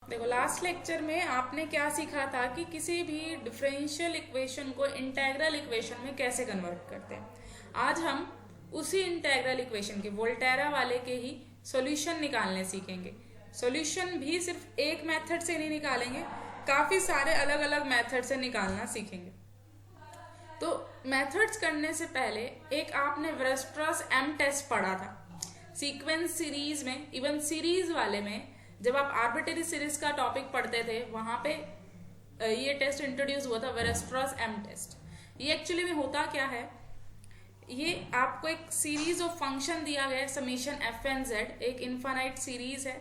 देखो last lecture में आपने क्या सीखा था कि किसी भी डिफरेंशियल इक्वेशन को इंटेग्रल इक्वेशन में कैसे कन्वर्ट करते हैं। आज हम उसी इंटेग्रल इक्वेशन के वोल्टेरा वाले के ही सॉल्यूशन निकालने सीखेंगे। सॉल्यूशन भी सिर्फ एक मेथड से नहीं निकालेंगे, काफी सारे अलग अलग मेथड से निकालना सीखेंगे। तो मेथड्स करने से पहले एक आपने वेरस्ट्रास एम टेस्ट पढ़ा था सीक्वेंस सीरीज में। इवन सीरीज वाले में जब आप आर्बिट्रेरी सीरीज का टॉपिक पढ़ते थे वहां पे ये टेस्ट इंट्रोड्यूस हुआ था, वेरस्ट्रास एम टेस्ट। ये एक्चुअली में होता क्या है, ये आपको एक सीरीज ऑफ फंक्शन दिया गया है, समीशन एफ एन जेड, एक इनफाइनाइट सीरीज है,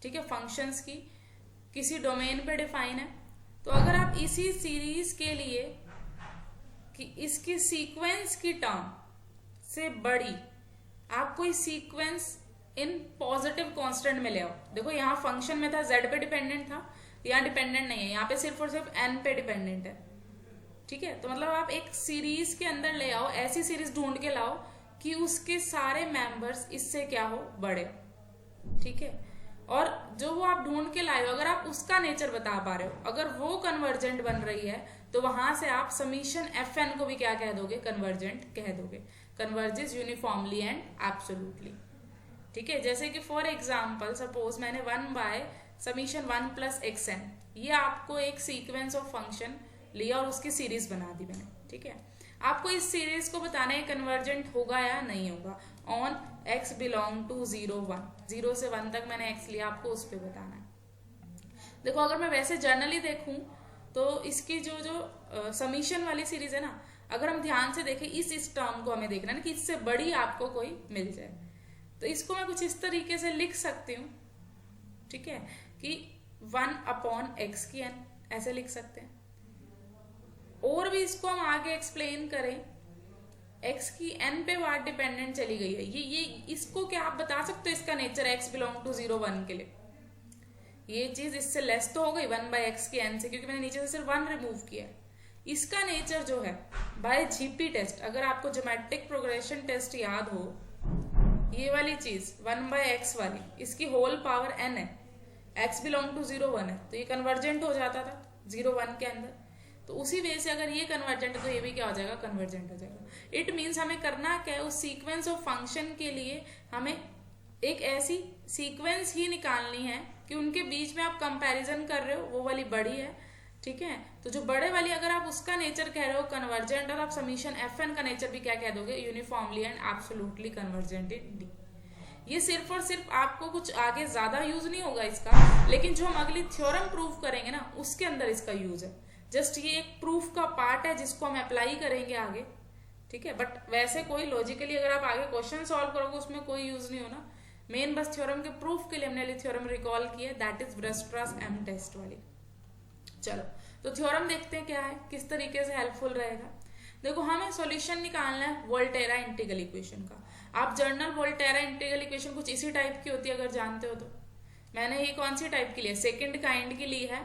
ठीक है, फंक्शंस की किसी डोमेन पे डिफाइन है। तो अगर आप इसी सीरीज के लिए कि इसकी सीक्वेंस की टर्म से बड़ी आप कोई सीक्वेंस इन पॉजिटिव कांस्टेंट में ले आओ। देखो यहाँ फंक्शन में था z पे डिपेंडेंट था, यहाँ डिपेंडेंट नहीं है, यहाँ पे सिर्फ और सिर्फ n पे डिपेंडेंट है, ठीक है। तो मतलब आप एक सीरीज के अंदर ले आओ, ऐसी सीरीज ढूंढ के लाओ कि उसके सारे मेंबर्स इससे क्या हो, बड़े, ठीक है। और जो वो आप ढूंढ के लाए हो, अगर आप उसका नेचर बता पा रहे हो, अगर वो कन्वर्जेंट बन रही है तो वहां से आप समीशन एफ एन को भी क्या कह दोगे, कन्वर्जेंट कह दोगे। कन्वर्जेस यूनिफॉर्मली एंड एब्सोल्युटली, ठीक है। जैसे कि फॉर एग्जाम्पल सपोज मैंने 1 by summation 1 plus x n, ये आपको एक सीक्वेंस ऑफ फंक्शन लिया और उसकी सीरीज बना दी मैंने, ठीक है। आपको इस सीरीज को बताना है कन्वर्जेंट होगा या नहीं होगा ऑन x बिलोंग टू 0 1, 0 से 1 तक मैंने x लिया, आपको उस पर बताना है। देखो अगर मैं वैसे जर्नली देखूं तो इसकी जो समीशन वाली सीरीज है ना, अगर हम ध्यान से देखें इस टर्म को हमें देखना है कि इससे बड़ी आपको कोई मिल जाए, तो इसको मैं कुछ इस तरीके से लिख सकती हूँ, ठीक है, कि 1/x की n ऐसे लिख सकते हैं। और भी इसको हम आगे एक्सप्लेन करें, x की n पे बात डिपेंडेंट चली गई है, ये इसको क्या आप बता सकते हो इसका नेचर x बिलोंग टू 0 1 के लिए। ये चीज इससे लेस तो हो गई 1/x की n से, क्योंकि मैंने नीचे से सिर्फ 1 रिमूव किया है। इसका नेचर जो है बाय जीपी टेस्ट, अगर आपको ज्योमेट्रिक प्रोग्रेशन टेस्ट याद हो, ये वाली चीज 1/x वाली, इसकी होल पावर n है, x बिलोंग टू 0 1 है, तो ये कन्वर्जेंट हो जाता था 0 1 के अंदर। तो उसी वजह से अगर ये कन्वर्जेंट है तो ये भी क्या हो जाएगा, कन्वर्जेंट हो जाएगा। इट मीन्स हमें करना क्या है, उस सीक्वेंस ऑफ फंक्शन के लिए हमें एक ऐसी सीक्वेंस ही निकालनी है कि उनके बीच में आप कंपैरिजन कर रहे हो, वो वाली बड़ी है, ठीक है। तो जो बड़े वाली अगर आप उसका नेचर कह रहे हो कन्वर्जेंट, और आप समीशन एफ एन का नेचर भी क्या कह दोगे, uniformly and absolutely convergent in D. ये सिर्फ और सिर्फ आपको कुछ आगे ज्यादा यूज नहीं होगा इसका, लेकिन जो हम अगली थ्योरम प्रूफ करेंगे ना उसके अंदर इसका यूज है। जस्ट ये एक प्रूफ का पार्ट है जिसको हम अप्लाई करेंगे आगे, ठीक है। बट वैसे कोई लॉजिकली अगर आप आगे क्वेश्चन सॉल्व करोगे उसमें कोई यूज नहीं होना। मेन बस थ्योरम के प्रूफ के लिए हमने थ्योरम रिकॉल किया, दैट इज वेरस्ट्रास एम टेस्ट वाली। चलो तो थ्योरम देखते हैं क्या है, किस तरीके से हेल्पफुल रहेगा। देखो हमें सॉल्यूशन निकालना है वोल्टेरा इंटीग्रल इक्वेशन का। आप जर्नल वोल्टेरा इंटीग्रल इक्वेशन कुछ इसी टाइप की होती है अगर जानते हो तो। मैंने ये कौन सी टाइप की ली है, सेकेंड काइंड की ली है,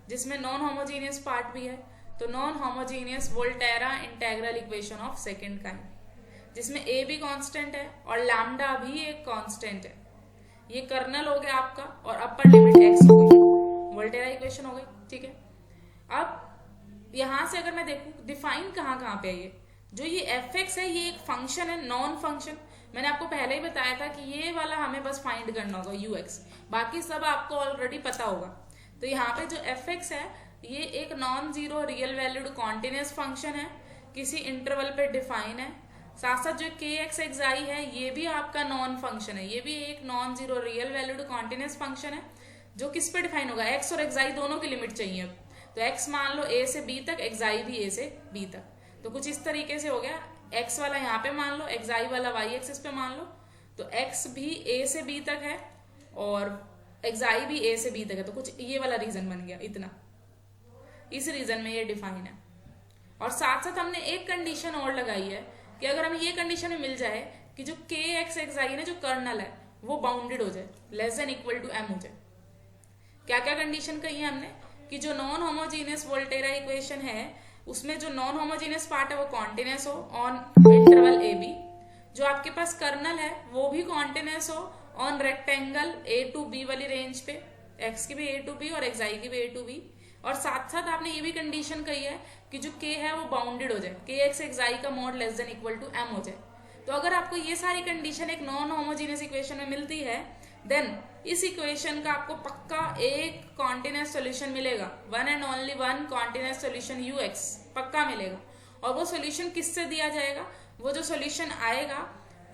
जिसमें नॉन होमोजीनियस पार्ट भी है। तो non homogeneous Volterra integral equation of second kind, जिसमें a भी कांस्टेंट है और लैम्डा भी एक कांस्टेंट है। ये कर्नल हो गया आपका और अपर लिमिट x हो गई, वोल्टेरा इक्वेशन हो गई, ठीक है। अब यहां से अगर मैं देखूं डिफाइन कहां पे है, ये जो ये fx है ये एक फंक्शन है, नॉन फंक्शन। मैंने आपको पहले ही बताया था कि ये वाला हमें बस फाइंड करना होगा ux, बाकी सब आपको ऑलरेडी पता होगा। तो यहाँ पे जो fx है ये एक non zero real valued continuous function है, किसी इंटरवल पे डिफाइन है। साथ साथ जो kx xi है ये भी आपका नॉन फंक्शन है, ये भी एक non zero real valued continuous function है, जो किस पे डिफाइन होगा, x और xi दोनों की लिमिट चाहिए। तो x मान लो a से b तक, xi भी a से b तक। तो कुछ इस तरीके से हो गया, x वाला यहाँ पे मान लो, xi वाला y एक्सिस पे मान लो। तो x भी a से b तक है और xi भी a से b तक है, तो कुछ ये वाला रीजन बन गया, इतना इस रीजन में ये डिफाइन है। और साथ साथ हमने एक कंडीशन और लगाई है कि अगर हमें ये कंडीशन में मिल जाए कि जो kx xi है ना, जो कर्नल है वो बाउंडेड हो जाए, less than equal to m हो जाए। क्या क्या कंडीशन कही है हमने, कि जो नॉन होमोजीनियस वोल्टेरा इक्वेशन है उसमें जो नॉन होमोजीनियस पार्ट है वो कॉन्टिन्यूस हो ऑन इंटरवल ए बी, जो आपके पास कर्नल है वो भी कॉन्टिन्यूस हो on rectangle a to b वाली रेंज पे, एक्स की भी ए टू बी और एक्स आई की भी ए टू बी, और साथ साथ आपने ये भी कंडीशन कही है कि जो k है वो बाउंडेड हो जाए, के एक्स एक्स आई का mod less than equal to m हो जाए। तो अगर आपको ये सारी कंडीशन एक नॉन होमोजीनियस इक्वेशन में मिलती है, देन इस इक्वेशन का आपको पक्का एक कॉन्टिन्यूअस सॉल्यूशन मिलेगा, one and only one continuous solution you x पक्का मिलेगा। और वो सॉल्यूशन किससे दिया जाएगा? वो जो सॉल्यूशन आएगा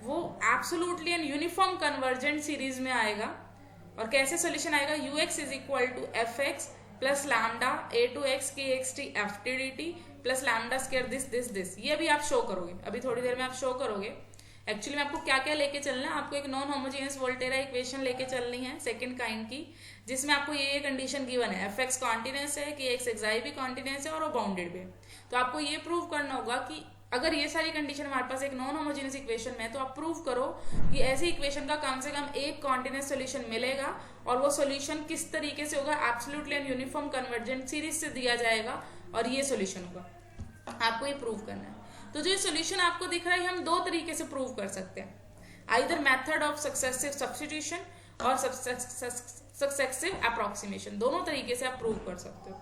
वो absolutely and uniform convergent series में आएगा। और कैसे सॉल्यूशन आएगा? U X is equal to F x plus lambda A to X K x T F T D T plus lambda square this this this. ये भी आप show करोगे, अभी थोड़ी देर में आप शो करोगे। एक्चुअली में आपको क्या क्या लेके चलना है, आपको एक नॉन होमोजेनियस वोल्टेरा इक्वेशन लेके चलनी है सेकंड काइंड की, जिसमें आपको ये कंडीशन गिवन है, एफ एक्स कॉन्टिन्यूअस है, कि एक्स एक्स आई भी कॉन्टिन्यूअस है और वो बाउंडेड भी है। तो आपको ये प्रूव करना होगा कि अगर ये सारी कंडीशन हमारे पास एक नॉन होमोजेनियस इक्वेशन में है, तो आप प्रूव करो कि ऐसी इक्वेशन का कम से कम एक कॉन्टिन्यूअस सॉल्यूशन मिलेगा, और वो सॉल्यूशन किस तरीके से होगा? Absolutely and uniform convergent series से दिया जाएगा, और ये सॉल्यूशन होगा। आपको ये प्रूव करना है। तो जो ये सॉल्यूशन आपको दिख रहा है, हम दो तरीके से प्रूव कर सकते हैं, either method of successive substitution और सक्सेसिव अप्रोक्सीमेशन, दोनों तरीके से आप प्रूव कर सकते हो।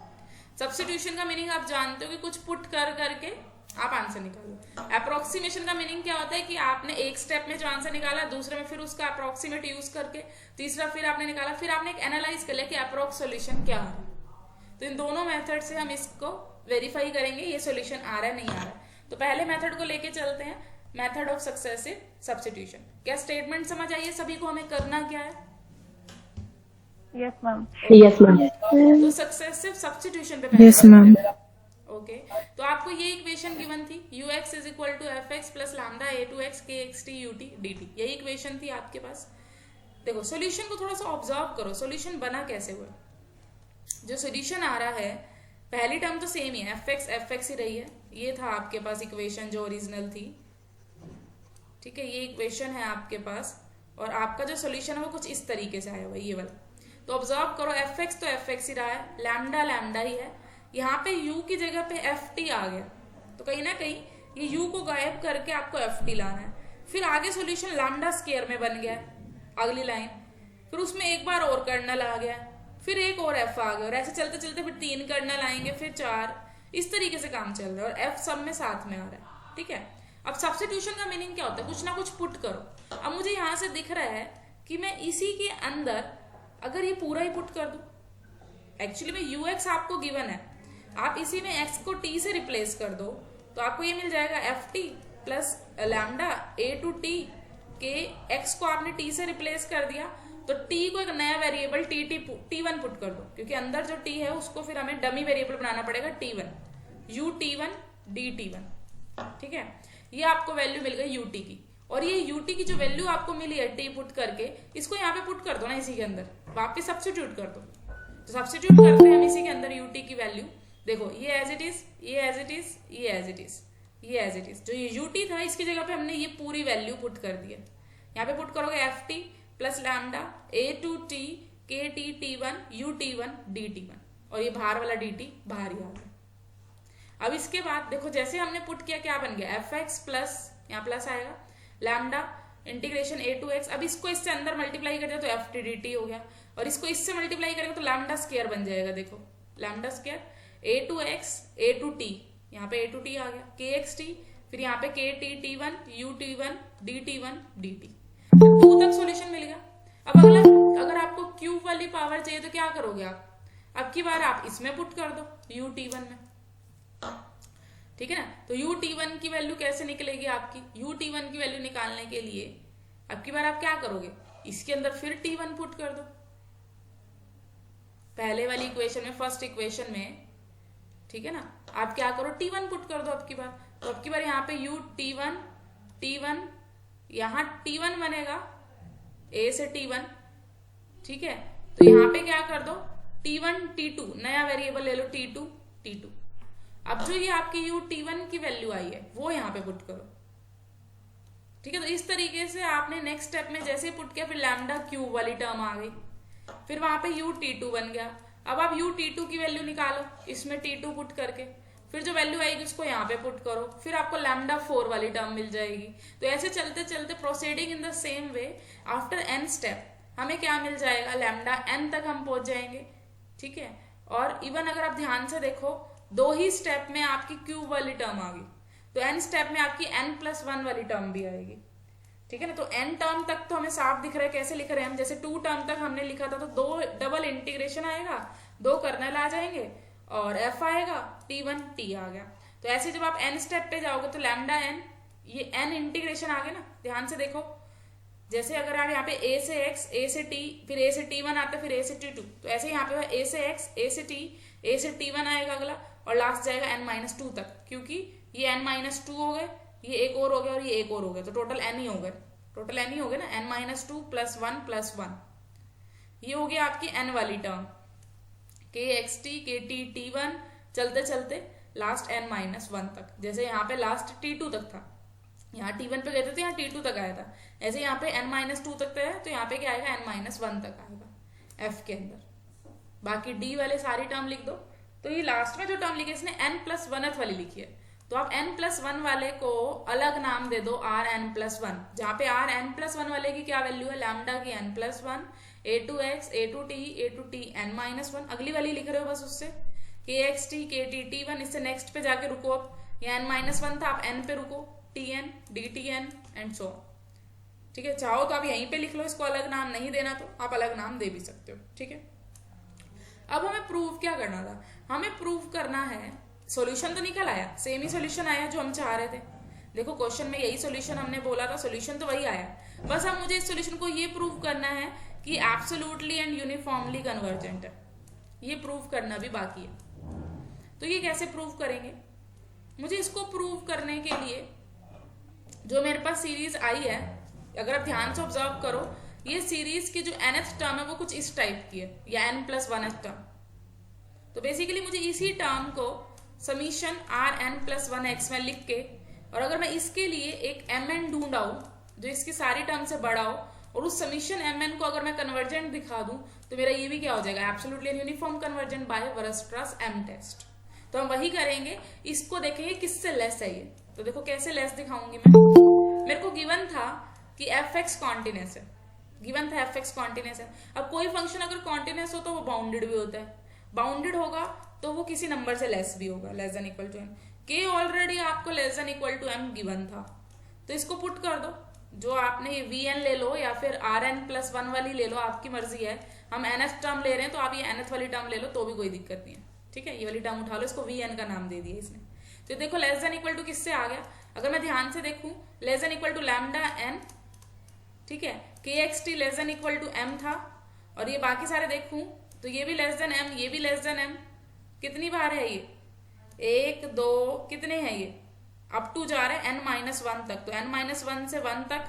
सब्स्टिट्यूशन का मीनिंग आप जानते हो कि कुछ पुट कर करके आप आंसर निकालो। अप्रोक्सीमेशन का मीनिंग क्या होता है कि आपने एक स्टेप में जो आंसर निकाला, दूसरे में फिर उसका अप्रोक्सीमेट यूज करके, तीसरा फिर आपने निकाला, फिर आपने एक एनालाइज कर लिया कि अप्रोक्स सॉल्यूशन क्या है। तो इन दोनों मेथड से हम इसको वेरीफाई करेंगे ये सॉल्यूशन आ रहा है नहीं आ रहा है। तो पहले मेथड को लेके चलते हैं, मेथड ऑफ सक्सेसिव सब्स्टिट्यूशन। क्या स्टेटमेंट समझ आइए सभी को? हमें करना क्या है? Yes ma'am. Yes ma'am. तो सक्सेसिव सब्स्टिट्यूशन पे यस मैम। ओके, तो आपको ये इक्वेशन गिवन थी, U X is equal to F x plus lambda A to X K x T U T D T, यही इक्वेशन थी आपके पास। देखो सॉल्यूशन को थोड़ा सा ऑब्जर्व करो, सॉल्यूशन बना कैसे हुआ। जो सॉल्यूशन आ रहा है, पहली टर्म तो सेम ही है, एफ एक्स ही रही है। ये था आपके पास इक्वेशन जो ओरिजिनल थी, ठीक है, ये इक्वेशन है आपके पास, और आपका जो सॉल्यूशन है वो कुछ इस तरीके से आया हुआ ये वाला। तो ऑब्जर्व करो, एफ एक्स तो एफ एक्स ही रहा है, लैम्डा लैम्डा ही है, यहाँ पे u की जगह पे एफ टी आ गया, तो कहीं ना कहीं ये u को गायब करके आपको एफ टी लाना है। फिर आगे सॉल्यूशन लैम्डा स्क्वायर में बन गया, अगली लाइन, फिर उसमें एक बार और कर्नल आ गया, फिर एक और एफ आ गया, और ऐसे चलते चलते फिर 3 कर्नल आएंगे, फिर 4, इस तरीके से काम चल रहा है, और एफ सब में साथ में आ रहा है, ठीक है। अब सब्स्टिट्यूशन का मीनिंग क्या होता है? कुछ ना कुछ पुट करो। अब मुझे यहाँ से दिख रहा है कि मैं इसी के अंदर अगर ये पूरा ही पुट कर दूं, एक्चुअली में यू एक्स आपको गिवन है, आप इसी में x को t से रिप्लेस कर दो, तो आपको ये मिल जाएगा f T plus lambda A to T के x को आपने t से रिप्लेस कर दिया, तो t को एक नया वेरिएबल t1 पुट कर दो, क्योंकि अंदर जो t है उसको फिर हमें डमी वेरिएबल बनाना पड़ेगा t1, ut1 dt1, ठीक है। ये आपको वैल्यू मिल गई ut की, और ये ut की जो वैल्यू आपको मिली है t पुट करके, इसको यहाँ पे पुट कर दो ना, इसी के अंदर वापस सब्स्टिट्यूट कर दो। तो सब्स्टिट्यूट करते हैं हम इसी के अंदर ut की वैल्यू। देखो ये एज इट इज, ये एज इट इज, ये एज इट इज, ये एज इट इज, जो ये ut था इसकी जगह पे हमने ये पूरी वैल्यू पुट कर दी है। यहाँ पे पुट करोगे F T plus lambda A to T K T T one U T one D T one, और ये बाहर वाला डी टी बाहर ही आ गया। अब इसके बाद देखो जैसे हमने पुट किया क्या बन गया, एफ एक्स प्लस, यहाँ प्लस आएगा, lambda integration a to x, अब इसको इससे अंदर मल्टीप्लाई कर दिया तो एफ टी डी टी हो गया, और इसको इससे मल्टीप्लाई करेंगे तो लैम्डा स्क्वायर बन जाएगा। देखो lambda square a to x a to t, यहाँ पे ए टू टी आ गया, के एक्स टी, फिर यहाँ पे के T T one U T one D T one D T, 2 तक सॉल्यूशन मिल गया। अब अगला, अगर आपको क्यूब वाली पावर चाहिए तो क्या करोगे आप? अब की बार आप इसमें पुट कर दो यू टी वन में, ठीक है ना। तो यू टी वन की वैल्यू कैसे निकलेगी आपकी? यू टी वन की वैल्यू निकालने के लिए अब की बार आप क्या करोगे? इसके अंदर फिर टी वन पुट कर दो, पहले वाली इक्वेशन में, फर्स्ट इक्वेशन में, ठीक है ना। आप क्या करो, t1 पुट कर दो अब की बार, तो अब की बार यहाँ पे u t1 यहाँ t1 बनेगा a से t1, ठीक है। तो यहाँ पे क्या कर दो, t1 t2 नया वेरिएबल ले लो, t2। अब जो ये आपकी u t1 की वैल्यू आई है वो यहाँ पे पुट करो, ठीक है। तो इस तरीके से आपने नेक्स्ट स्टेप में जैसे पुट किया, फिर लैम्डा क्यूब वाली टर्म आ गई, फिर वहां पे u t2 बन गया। अब आप u t2 की वैल्यू निकालो, इसमें t2 पुट करके, फिर जो वैल्यू आएगी उसको यहाँ पे पुट करो, फिर आपको लैम्डा 4 वाली टर्म मिल जाएगी। तो ऐसे चलते चलते proceeding in the same way after n step, हमें क्या मिल जाएगा, लैम्डा n तक हम पहुंच जाएंगे, ठीक है। और इवन अगर आप ध्यान से देखो, 2 ही स्टेप में आपकी क्यूब वाली टर्म आ गई, तो n स्टेप में आपकी n+1 वाली टर्म भी आएगी, ठीक है ना। तो n टर्म तक तो हमें साफ दिख रहा है, कैसे लिख रहे हैं हम, जैसे 2 टर्म तक हमने लिखा था तो 2 डबल इंटीग्रेशन आएगा, 2 कर्नल आ जाएंगे और f आएगा, t1 t आ गया। तो ऐसे जब आप n स्टेप पे जाओगे तो लैम्डा n, ये n इंटीग्रेशन आ गया ना, ध्यान से देखो। जैसे अगर आप यहाँ पे a से x, a से t, फिर a से t1 आता है, फिर a से t2, तो ऐसे यहाँ पे a से x, a से t, a से t1 आएगा अगला, और लास्ट जाएगा n-2 तक, क्योंकि ये n-2 हो गए, ये एक और हो गया और ये एक और हो गया, तो टोटल n ही हो गए, टोटल n ही हो गए ना, n-2 + 1 + 1, ये हो गया आपकी n वाली टर्म, kxt kt t1 चलते चलते लास्ट n-1 तक। जैसे यहाँ पे लास्ट t2 तक था, यहाँ t1 पे गए थे तो यहाँ t2 तक आया था, ऐसे यहाँ पे n-2 तक है तो यहाँ पे क्या आएगा, n-1 तक आएगा f के अंदर। बाकी d वाले सारी टर्म लिख दो। तो ये लास्ट में जो टर्म लिखी है इसने n+1th वाली लिखी है, तो आप n+1 वाले को अलग नाम दे दो Rn+1, जहाँ पे Rn+1 वाले की क्या वैल्यू है, लैम्डा की n+1, a2x a2t a2t n-1, अगली वाली लिख रहे हो बस उससे, kxt kt t1, इससे नेक्स्ट पे जाके रुको, अब ये n-1 था, आप n पे रुको, tn dtn एंड सो, ठीक है। चाहो तो आप यहीं पे लिख लो, इसको अलग नाम नहीं देना तो आप अलग नाम दे भी सकते हो, ठीक है। अब हमें प्रूव क्या करना था, हमें प्रूव करना है, सॉल्यूशन तो निकल आया, सेम ही सॉल्यूशन आया जो हम चाह रहे थे। देखो क्वेश्चन में यही सॉल्यूशन हमने बोला था, सॉल्यूशन तो वही आया, बस अब मुझे इस सॉल्यूशन को ये प्रूव करना है कि एब्सोल्युटली एंड यूनिफॉर्मली कन्वर्जेंट है, ये प्रूव करना भी बाकी है। तो ये कैसे प्रूव करेंगे, मुझे इसको प्रूव करने के लिए जो मेरे पास सीरीज आई है, अगर आप ध्यान से ऑब्जर्व करो, ये सीरीज की जो nth टर्म है वो कुछ इस टाइप की है, या n+1th टर्म। तो बेसिकली मुझे इसी टर्म को समीशन Rn+1x में लिख के, और अगर मैं इसके लिए एक mn ढूंढ आऊं जो इसकी सारी टर्म से बड़ा हो, और उस समीशन mn को अगर मैं कन्वर्जेंट दिखा दूं, तो मेरा ये भी क्या हो जाएगा, absolutely and uniform convergent by Weierstrass m test. तो हम वही करेंगे, इसको देखेंगे किससे लेस है ये। तो देखो कैसे लेस दिखाऊंगी मैं, मेरे को गिवन था कि fx कॉन्टिन्यूस है, गिवन था fx कॉन्टिन्यूस है। अब कोई फंक्शन अगर कॉन्टिन्यूस हो तो वो बाउंडेड भी होता है, बाउंडेड होगा तो वो किसी नंबर से लेस भी होगा, less than equal to m। k already आपको less than equal to m given था, तो इसको पुट कर दो, जो आपने vn ले लो या फिर Rn+1 वाली ले लो, आपकी मर्जी है। हम nth टर्म ले रहे हैं तो आप ये nth वाली टर्म ले लो तो भी कोई दिक्कत नहीं है, ठीक है। ये वाली टर्म उठा लो, इसको vn का नाम दे दिया इसने। तो देखो लेस देन इक्वल टू किससे आ गया, अगर मैं ध्यान से देखूं, less than equal to lambda n, ठीक है, kxt less than equal to m था, और ये बाकी सारे देखूं तो ये भी लेस देन m, ये भी लेस देन m, कितनी बार है ये, 1 2 कितने हैं ये, अप टू जा रहे हैं n-1 तक, तो n-1 से 1 तक,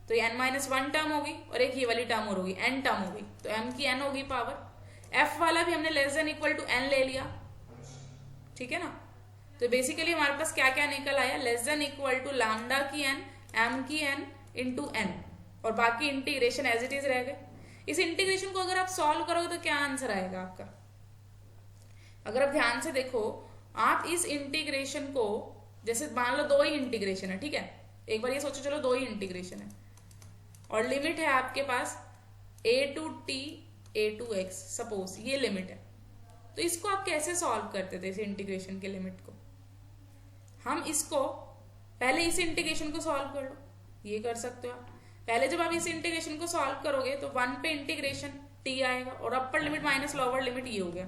तो ये n-1 टर्म होगी, और एक ये वाली टर्म और होगी, n टर्म होगी, तो m की n होगी पावर। f वाला भी हमने less than equal to n ले लिया, ठीक है ना। तो बेसिकली हमारे पास क्या क्या निकल आया, less than equal to lambda की n, m की n इंटू n, और बाकी इंटीग्रेशन एज इट इज रह गए। इस इंटीग्रेशन को अगर आप सॉल्व करोगे तो क्या आंसर आएगा आपका, अगर आप ध्यान से देखो, आप इस इंटीग्रेशन को, जैसे मान लो 2 ही इंटीग्रेशन है, ठीक है, एक बार ये सोचो, चलो 2 ही इंटीग्रेशन है और लिमिट है आपके पास a to t a to x, suppose ये लिमिट है, तो इसको आप कैसे सॉल्व करते थे इस इंटीग्रेशन के लिमिट को। हम इसको पहले इस इंटीग्रेशन को सॉल्व कर लो, ये कर सकते हो आप। पहले जब आप इस इंटीग्रेशन को सॉल्व करोगे तो 1 पे इंटीग्रेशन t आएगा, और upper limit minus lower limit ये हो गया।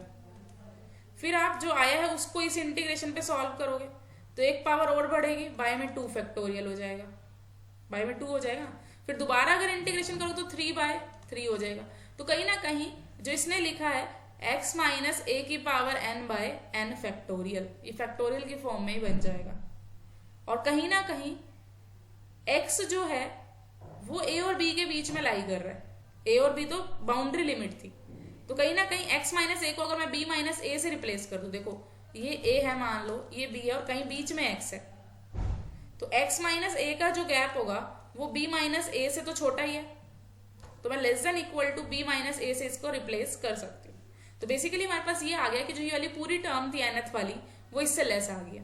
फिर आप जो आया है उसको इस इंटीग्रेशन पे सॉल्व करोगे तो एक पावर और बढ़ेगी, बाय में 2 फैक्टोरियल हो जाएगा, बाय में 2 हो जाएगा। फिर दोबारा अगर इंटीग्रेशन करोगे तो 3/3 हो जाएगा। तो कहीं ना कहीं जो इसने लिखा है x माइनस a की power n by n factorial, ये फैक्टोरियल की फॉर्म में ही बन जाएगा। और कहीं ना कहीं x जो है वो a और b के बीच में लाई कर रहा है, a और b तो बाउंड्री लिमिट थी, तो कहीं ना कहीं x माइनस a को अगर मैं b माइनस a से रिप्लेस कर दूं, देखो ये a है मान लो, ये b है और कहीं बीच में x है, तो x माइनस a का जो गैप होगा वो b माइनस a से तो छोटा ही है, तो मैं less than equal to b minus a से इसको रिप्लेस कर सकती हूँ। तो बेसिकली हमारे पास ये आ गया कि जो ये वाली पूरी टर्म थी nth वाली वो इससे लेस आ गया,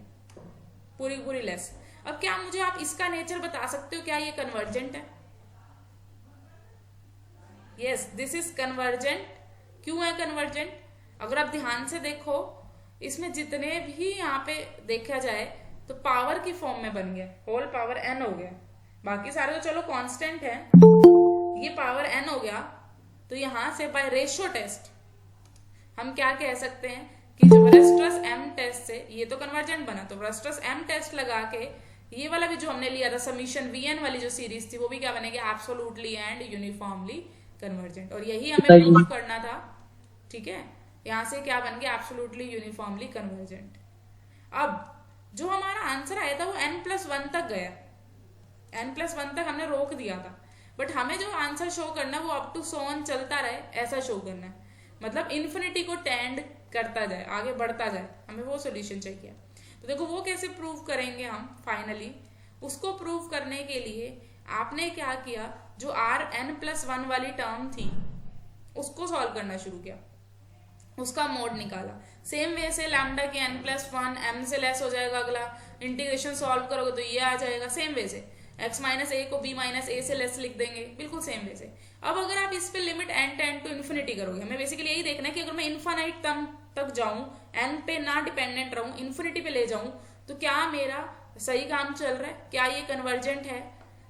पूरी पूरी लेस। अब क्या मुझे आप इसका नेचर बता सकते हो, क्या ये कन्वर्जेंट है? Yes, this is convergent. क्यों है कन्वर्जेंट? अगर आप ध्यान से देखो, इसमें जितने भी यहाँ पे देखा जाए तो पावर की फॉर्म में बन गया, होल पावर n हो गया। बाकी सारे तो चलो कांस्टेंट है, ये पावर n हो गया। तो यहां से बाय रेशियो टेस्ट हम क्या कह सकते हैं कि जो वरस्ट्रस m टेस्ट से ये तो कन्वर्जेंट बना, तो वरस्ट्रस m टेस्ट लगा के ये वाला भी जो हमने लिया था समीशन vn वाली जो सीरीज थी, वो भी क्या बनेगी? Absolutely and uniformly convergent. और यही हमें प्रूव करना था, ठीक है। यहां से क्या बन गया? Absolutely uniformly convergent. अब जो हमारा आंसर आया था वो n+1 तक गया, n+1 तक हमने रोक दिया था, बट हमें जो आंसर शो करना है वो अप टू सो ऑन चलता रहे, ऐसा शो करना है। मतलब इन्फिनिटी को टेंड करता जाए, आगे बढ़ता जाए, हमें वो सॉल्यूशन चाहिए। तो देखो वो कैसे प्रूव करेंगे हम फाइनली। उसको प्रूव करने के लिए आपने क्या किया, जो Rn+1 वाली टर्म थी उसको सॉल्व करना शुरू किया, उसका मोड निकाला। सेम वे से लैम्डा की n+1 m से लेस हो जाएगा, अगला इंटीग्रेशन सॉल्व करोगे तो ये आ जाएगा। सेम वे से x माइनस ए को b माइनस ए से लेस लिख देंगे, बिल्कुल सेम वे से। अब अगर आप इस पे limit n tend to infinity करोगे, हमें बेसिकली यही देखना है कि अगर मैं इन्फानाइट तक जाऊं, n पे ना डिपेंडेंट रहूं, इन्फिनिटी पे ले जाऊं, तो क्या मेरा सही काम चल रहा है, क्या ये कन्वर्जेंट है?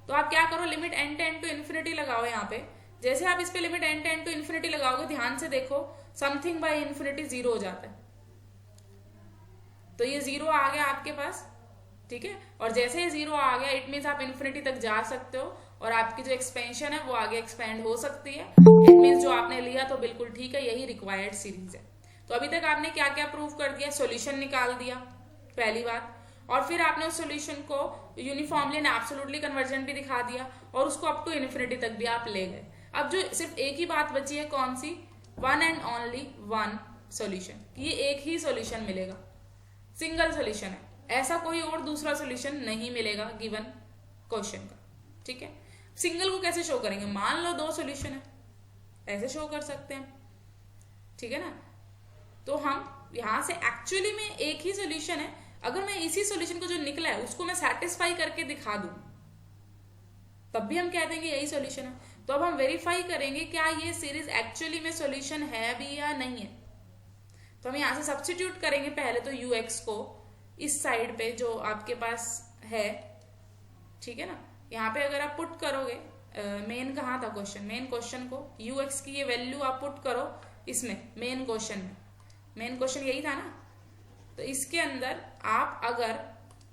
तो आप क्या करो, limit n tend to infinity लगाओ यहाँ पे। जैसे आप इस पे limit n tend to infinity लगाओगे, ध्यान से देखो, समथिंग बाय इन्फिनिटी 0 हो जाता है। तो ये 0 आ गया आपके पास, ठीक है। और जैसे ही 0 आ गया, इट मीन्स आप इन्फिनिटी तक जा सकते हो और आपकी जो एक्सपेंशन है वो आगे एक्सपेंड हो सकती है। इट मीन्स जो आपने लिया तो बिल्कुल ठीक है, यही रिक्वायर्ड सीरीज है। तो अभी तक आपने क्या क्या प्रूव कर दिया? सॉल्यूशन निकाल दिया पहली बात, और फिर आपने उस सॉल्यूशन को यूनिफॉर्मली एंड एब्सोल्युटली कन्वर्जेंट भी दिखा दिया, और उसको अप टू इन्फिनिटी तक भी आप ले गए। अब जो सिर्फ एक ही बात बची है, कौन सी? One and only one solution. ये एक ही सॉल्यूशन मिलेगा, सिंगल सॉल्यूशन है, ऐसा कोई और दूसरा सॉल्यूशन नहीं मिलेगा गिवन क्वेश्चन का, ठीक है। सिंगल को कैसे शो करेंगे? मान लो 2 सॉल्यूशन है, ऐसे शो कर सकते हैं, ठीक है ना। तो हम यहां से एक्चुअली में एक ही सॉल्यूशन है, अगर मैं इसी सॉल्यूशन को जो निकला है उसको मैं सेटिस्फाई करके दिखा दूं, तब भी हम कह देंगे यही सॉल्यूशन है। तो अब हम वेरीफाई करेंगे क्या ये सीरीज एक्चुअली में सॉल्यूशन है भी या नहीं है। तो हम यहां से सब्स्टिट्यूट करेंगे पहले तो ux को इस साइड पे जो आपके पास है, ठीक है ना। यहाँ पे अगर आप पुट करोगे, मेन कहाँ था क्वेश्चन, मेन क्वेश्चन को ux की ये वैल्यू आप पुट करो इसमें, मेन क्वेश्चन में, मेन क्वेश्चन यही था ना। तो इसके अंदर आप अगर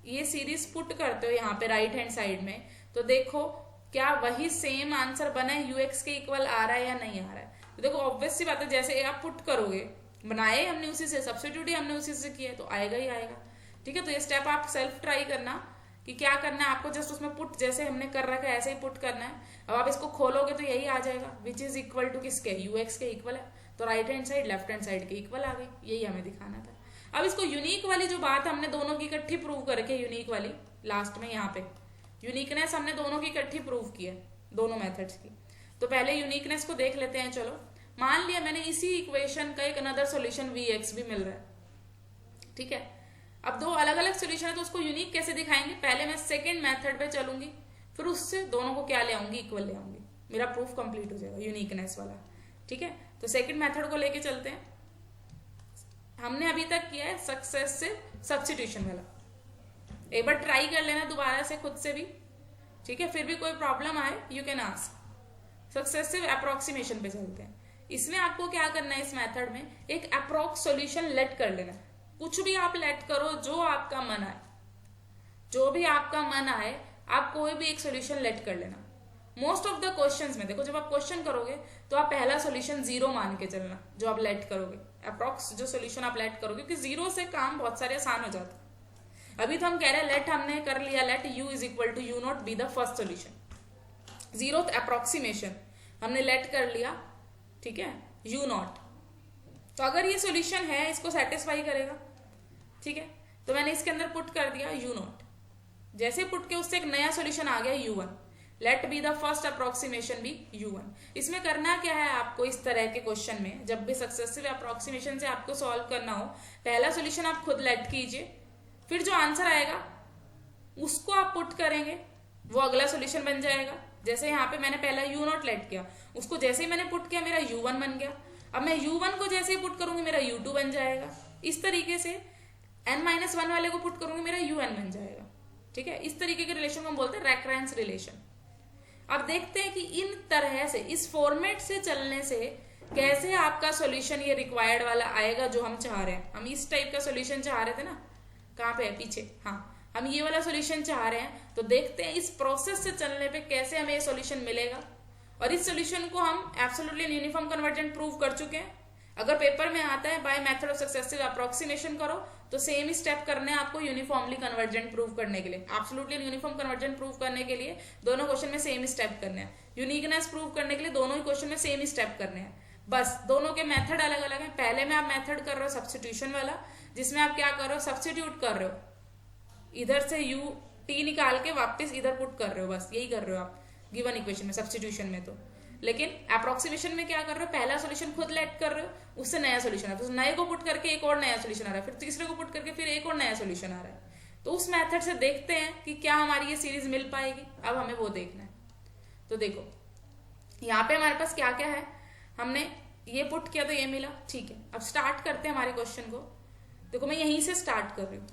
ये सीरीज पुट करते हो यहाँ पे राइट हैंड साइड में, तो देखो क्या वही सेम आंसर बना है, ux के इक्वल आ रहा है या नहीं आ रहा है। तो देखो ऑब्वियस सी बात है, जैसे आप पुट करोगे, बनाए हमने उसी से, सब्स्टिट्यूट ही हमने उसी से किया, तो आएगा ही आएगा, ठीक है। तो ये स्टेप आप सेल्फ ट्राई करना कि क्या करना है आपको, जस्ट उसमें पुट जैसे हमने कर रखा है ऐसे ही पुट करना है। अब आप इसको खोलोगे तो यही आ जाएगा, विच इज इक्वल टू किसके? ux के इक्वल है, तो right hand side left hand side के इक्वल आ गई, यही हमें दिखाना था। अब इसको यूनिक वाली जो बात हमने दोनों की इकट्ठी प्रूव करके, यूनिक वाली लास्ट में यहाँ पे यूनिकनेस हमने दोनों की इकट्ठी प्रूव की है, दोनों मेथड्स की। तो पहले यूनिकनेस को देख लेते हैं। चलो मान लिया मैंने इसी इक्वेशन का एक अनदर सॉल्यूशन vx भी मिल रहा है, ठीक है। अब 2 अलग अलग सॉल्यूशन है, तो उसको यूनिक कैसे दिखाएंगे? पहले मैं सेकंड मेथड पे चलूंगी, फिर उससे दोनों को क्या ले आऊंगी? इक्वल ले आऊंगी, मेरा प्रूफ कंप्लीट हो जाएगा यूनिकनेस वाला, ठीक है। तो सेकंड मेथड को लेके चलते हैं। हमने अभी तक किया है सक्सेसिव सब्स्टिट्यूशन वाला, एक बार ट्राई कर लेना दोबारा से खुद से भी, ठीक है। फिर भी कोई प्रॉब्लम आए you can ask. Successive approximation पे चलते हैं। इसमें आपको क्या करना है, इस मेथड में एक अप्रोक्स सॉल्यूशन लेट कर लेना है। कुछ भी आप लेट करो, जो आपका मन आए, जो भी आपका मन आए, आप कोई भी एक सॉल्यूशन लेट कर लेना। मोस्ट ऑफ द क्वेश्चंस में देखो, जब आप क्वेश्चन करोगे तो आप पहला सॉल्यूशन 0 मान के चलना, जो आप लेट करोगे, अप्रोक्स जो सॉल्यूशन आप लेट करोगे, क्योंकि 0 से काम बहुत सारे आसान हो जाता है। अभी तो हम कह रहे हैं लेट हमने कर लिया, let u is equal to u not be the first solution. 0th approximation हमने लेट कर लिया, ठीक है, u नॉट। तो अगर ये सॉल्यूशन है, इसको सेटिस्फाई करेगा, ठीक है। तो मैंने इसके अंदर पुट कर दिया u नॉट, जैसे पुट के उससे एक नया सॉल्यूशन आ गया u1, let be the first approximation be u1। इसमें करना क्या है आपको, इस तरह के क्वेश्चन में जब भी सक्सेसिव अप्रोक्सीमेशन से आपको सॉल्व करना हो, पहला सॉल्यूशन आप खुद लेट कीजिए, फिर जो आंसर आएगा उसको आप पुट करेंगे, वो अगला सॉल्यूशन बन जाएगा, जैसे यहाँ पे मैंने पहला u0 लेट किया, उसको जैसे ही मैंने पुट किया मेरा u1 बन गया। अब मैं u1 को जैसे ही पुट करूंगी मेरा u2 बन जाएगा। इस तरीके से n-1 वाले को पुट करूंगी मेरा un बन जाएगा। ठीक है, इस तरीके के रिलेशन को हम बोलते हैं रेकरेंस रिलेशन। अब देखते हैं कि इन तरह से, इस फॉर्मेट से चलने से कैसे आपका सॉल्यूशन ये रिक्वायर्ड वाला आएगा जो हम चाह रहे हैं। हम इस टाइप का सॉल्यूशन चाह रहे थे ना, कहाँ पे है पीछे, हाँ, हम ये वाला सॉल्यूशन चाह रहे हैं। तो देखते हैं इस प्रोसेस से चलने पे कैसे हमें ये सॉल्यूशन मिलेगा। और इस सॉल्यूशन को हम एब्सोल्युटली यूनिफॉर्म कन्वर्जेंट प्रूव कर चुके हैं। अगर पेपर में आता है by method of successive approximation करो, तो सेम ही स्टेप करने हैं आपको यूनिफॉर्मली कन्वर्जेंट प्रूव करने के लिए। एब्सोल्युटली यूनिफॉर्म कन्वर्जेंट प्रूव करने के लिए दोनों क्वेश्चन में सेम ही स्टेप करने हैं। यूनिकनेस प्रूव करने के लिए दोनों ही क्वेश्चन में सेम ही स्टेप करने हैं, बस दोनों के मेथड अलग अलग हैं। पहले में आप मेथड कर रहे हो सब्स्टिट्यूशन वाला, जिसमें आप क्या कर रहे हो, सब्स्टिट्यूट कर रहे हो, इधर से u t निकाल के वापस इधर पुट कर रहे हो, बस यही कर रहे हो आप गिवन इक्वेशन में, सब्स्टिट्यूशन में। तो लेकिन अप्रोक्सीमेशन में क्या कर रहे हो, पहला सॉल्यूशन खुद लेट कर रहे हो, उससे नया सॉल्यूशन आ रहा है, तो नए को पुट करके एक और नया सॉल्यूशन आ रहा है, फिर तीसरे को पुट करके फिर एक और नया सॉल्यूशन आ रहा है। तो उस मेथड से देखते हैं कि क्या हमारी ये सीरीज मिल पाएगी। अब हमें वो देखना है। तो देखो यहाँ पे हमारे पास क्या क्या है, हमने ये पुट किया तो ये मिला, ठीक है। अब स्टार्ट करते हैं हमारे क्वेश्चन को। देखो मैं यहीं से स्टार्ट कर रही हूँ,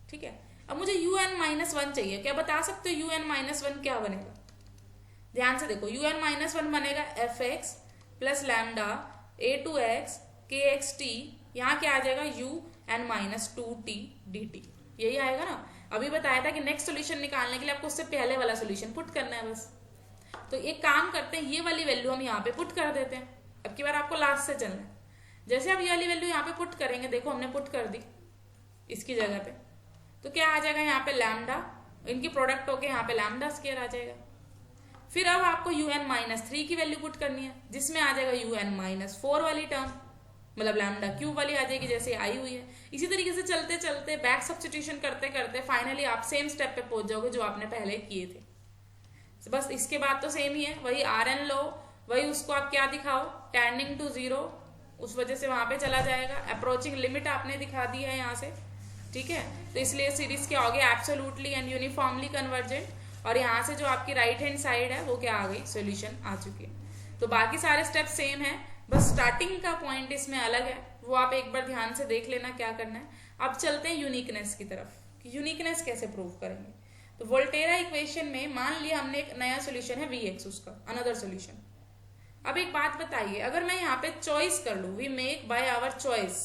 ठीक है। अब मुझे un-1 चाहिए, क्या बता सकते हो un-1 क्या बनेगा? ध्यान से देखो, un-1 बनेगा fx plus lambda a2x kxt, यहाँ क्या आ जाएगा un-2t dt, यही आएगा ना। अभी बताया था कि नेक्स्ट सोल्यूशन निकालने के लिए आपको उससे पहले वाला सोल्यूशन पुट करना है बस। तो एक काम करते हैं, ये वाली वैल्यू हम यहाँ पे पुट कर देते हैं। अब की बार आपको लास्ट से चलना है। जैसे आप ये वाली वैल्यू यहाँ पे पुट करेंगे, देखो हमने पुट कर दी इसकी जगह पे, तो क्या आ जाएगा यहाँ पे लैम्डा, इनकी प्रोडक्ट होके यहाँ पे लैम्डा स्क्वायर आ जाएगा। फिर अब आपको un-3 की वैल्यू पुट करनी है, जिसमें आ जाएगा un-4 वाली टर्म, मतलब लैम्डा क्यूब वाली आ जाएगी जैसे आई हुई है। इसी तरीके से चलते चलते बैक सब्स्टिट्यूशन करते करते फाइनली आप सेम स्टेप पे पहुंच जाओगे जो आपने पहले किए थे। तो बस इसके बाद तो सेम ही है, वही Rn लो, वही उसको आप क्या दिखाओ, टेंडिंग टू 0, उस वजह से वहां पे चला जाएगा। अप्रोचिंग लिमिट आपने दिखा दी है यहाँ से, ठीक है। तो इसलिए सीरीज क्या हो गया, एब्सोल्युटली एंड यूनिफॉर्मली कन्वर्जेंट। और यहाँ से जो आपकी राइट हैंड साइड है वो क्या आ गई, सॉल्यूशन आ चुकी है। तो बाकी सारे स्टेप सेम है, बस स्टार्टिंग का पॉइंट इसमें अलग है, वो आप एक बार ध्यान से देख लेना क्या करना है। अब चलते हैं यूनिकनेस की तरफ, कि यूनिकनेस कैसे प्रूव करेंगे। तो वोल्टेरा इक्वेशन में मान लिया हमने एक नया सोल्यूशन है Vx, उसका अनदर सोल्यूशन। अब एक बात बताइए, अगर मैं यहाँ पे चॉइस कर लूँ, we make by our choice,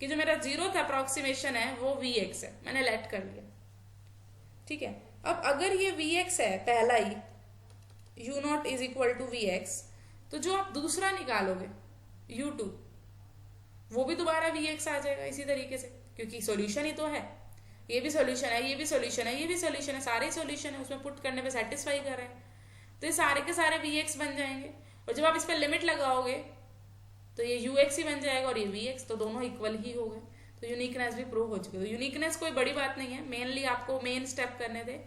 कि जो मेरा 0th अप्रोक्सीमेशन है वो Vx है, मैंने लेट कर लिया, ठीक है। अब अगर ये Vx है पहला ही, u0 is equal to Vx, तो जो आप दूसरा निकालोगे u2, वो भी दोबारा Vx आ जाएगा इसी तरीके से, क्योंकि सॉल्यूशन ही तो है, ये भी सॉल्यूशन है, ये भी सॉल्यूशन है, ये भी सॉल्यूशन है, सारे सॉल्यूशन है, उसमें पुट करने पे सेटिस्फाई कर रहे हैं, तो ये सारे के सारे Vx बन जाएंगे। और जब आप इस पर लिमिट लगाओगे तो ये ux ही बन जाएगा और ये Vx, तो दोनों इक्वल ही हो गए। तो यूनिकनेस भी प्रूव हो चुकी है। तो यूनिकनेस कोई बड़ी बात नहीं है, मेनली आपको मेन स्टेप करने थे।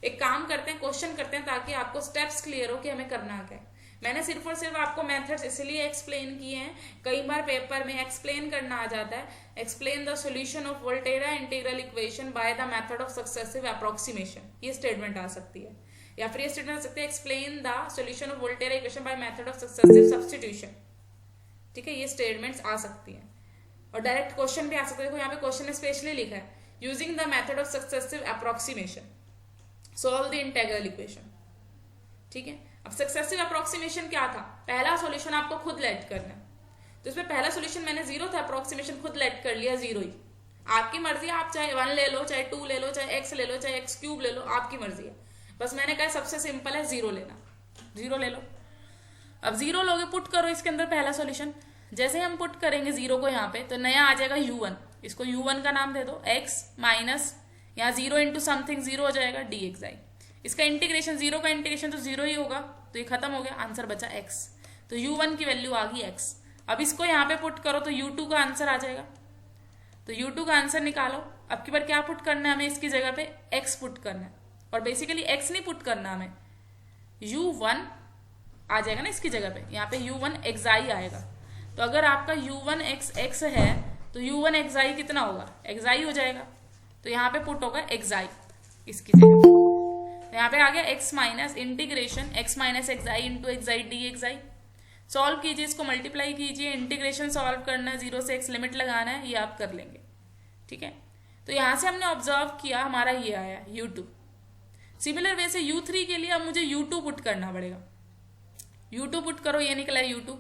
एक काम करते हैं, क्वेश्चन करते हैं, ताकि आपको स्टेप्स क्लियर हो कि हमें करना क्या है। मैंने सिर्फ और सिर्फ आपको मेथड्स इसलिए एक्सप्लेन किए हैं, कई बार पेपर में एक्सप्लेन करना आ जाता है, explain the solution of Volterra integral equation by the method of successive approximation, ये स्टेटमेंट आ सकती है। या फिर ये स्टेटमेंट आ सकती है, explain the solution of Volterra equation by method of successive substitution, ठीक है, ये स्टेटमेंट्स आ सकती हैं। और डायरेक्ट क्वेश्चन भी आ सकता है। देखो यहाँ पे क्वेश्चन में स्पेशली लिखा है, using the method of successive approximation solve the integral equation, ठीक है। अब सक्सेसिव अप्रोक्सीमेशन क्या था, पहला सॉल्यूशन आपको खुद लेट करना है, तो इसमें पहला सॉल्यूशन मैंने 0 था, अप्रोक्सीमेशन खुद लेट कर लिया 0 ही। आपकी मर्जी है, आप चाहे 1 ले लो, चाहे 2 ले लो, चाहे x ले लो, चाहे x क्यूब ले लो, आपकी मर्जी है। बस मैंने कहा सबसे सिंपल है 0 लेना, 0 ले लो। अब 0 लोगे, पुट करो इसके अंदर पहला सॉल्यूशन। जैसे हम पुट करेंगे 0 को यहाँ पे, तो नया आ जाएगा u1, इसको u1 का नाम दे दो, x माइनस यहाँ 0 इंटू समथिंग 0 हो जाएगा dxi। इसका इंटीग्रेशन, 0 का इंटीग्रेशन तो 0 ही होगा, तो ये खत्म हो गया, आंसर बचा x। तो u1 की वैल्यू आ गई x। अब इसको यहाँ पे पुट करो तो u2 का आंसर आ जाएगा, तो u2 का आंसर निकालो। अब की बार क्या पुट करना है हमें, इसकी जगह पे x पुट करना है, और बेसिकली x नहीं पुट करना हमें, u1 आ जाएगा ना इसकी जगह पे, यहाँ पे u1 xi आएगा। तो अगर आपका u1 x है तो u1 xi कितना होगा, xi हो जाएगा, तो यहाँ पे पुट होगा xi इसकी जगह। यहाँ पे आ गया x minus integration x minus x I into x i d x I. Solve कीजिए, इसको मल्टीप्लाई कीजिए, इंटीग्रेशन सॉल्व करना है, 0 से x लिमिट लगाना है, ये आप कर लेंगे। ठीक है, तो यहाँ से हमने ऑब्जर्व किया हमारा ये आया u2। सिमिलर वे से u3 के लिए अब मुझे u2 पुट करना पड़ेगा। u2 पुट करो, ये निकला है u2।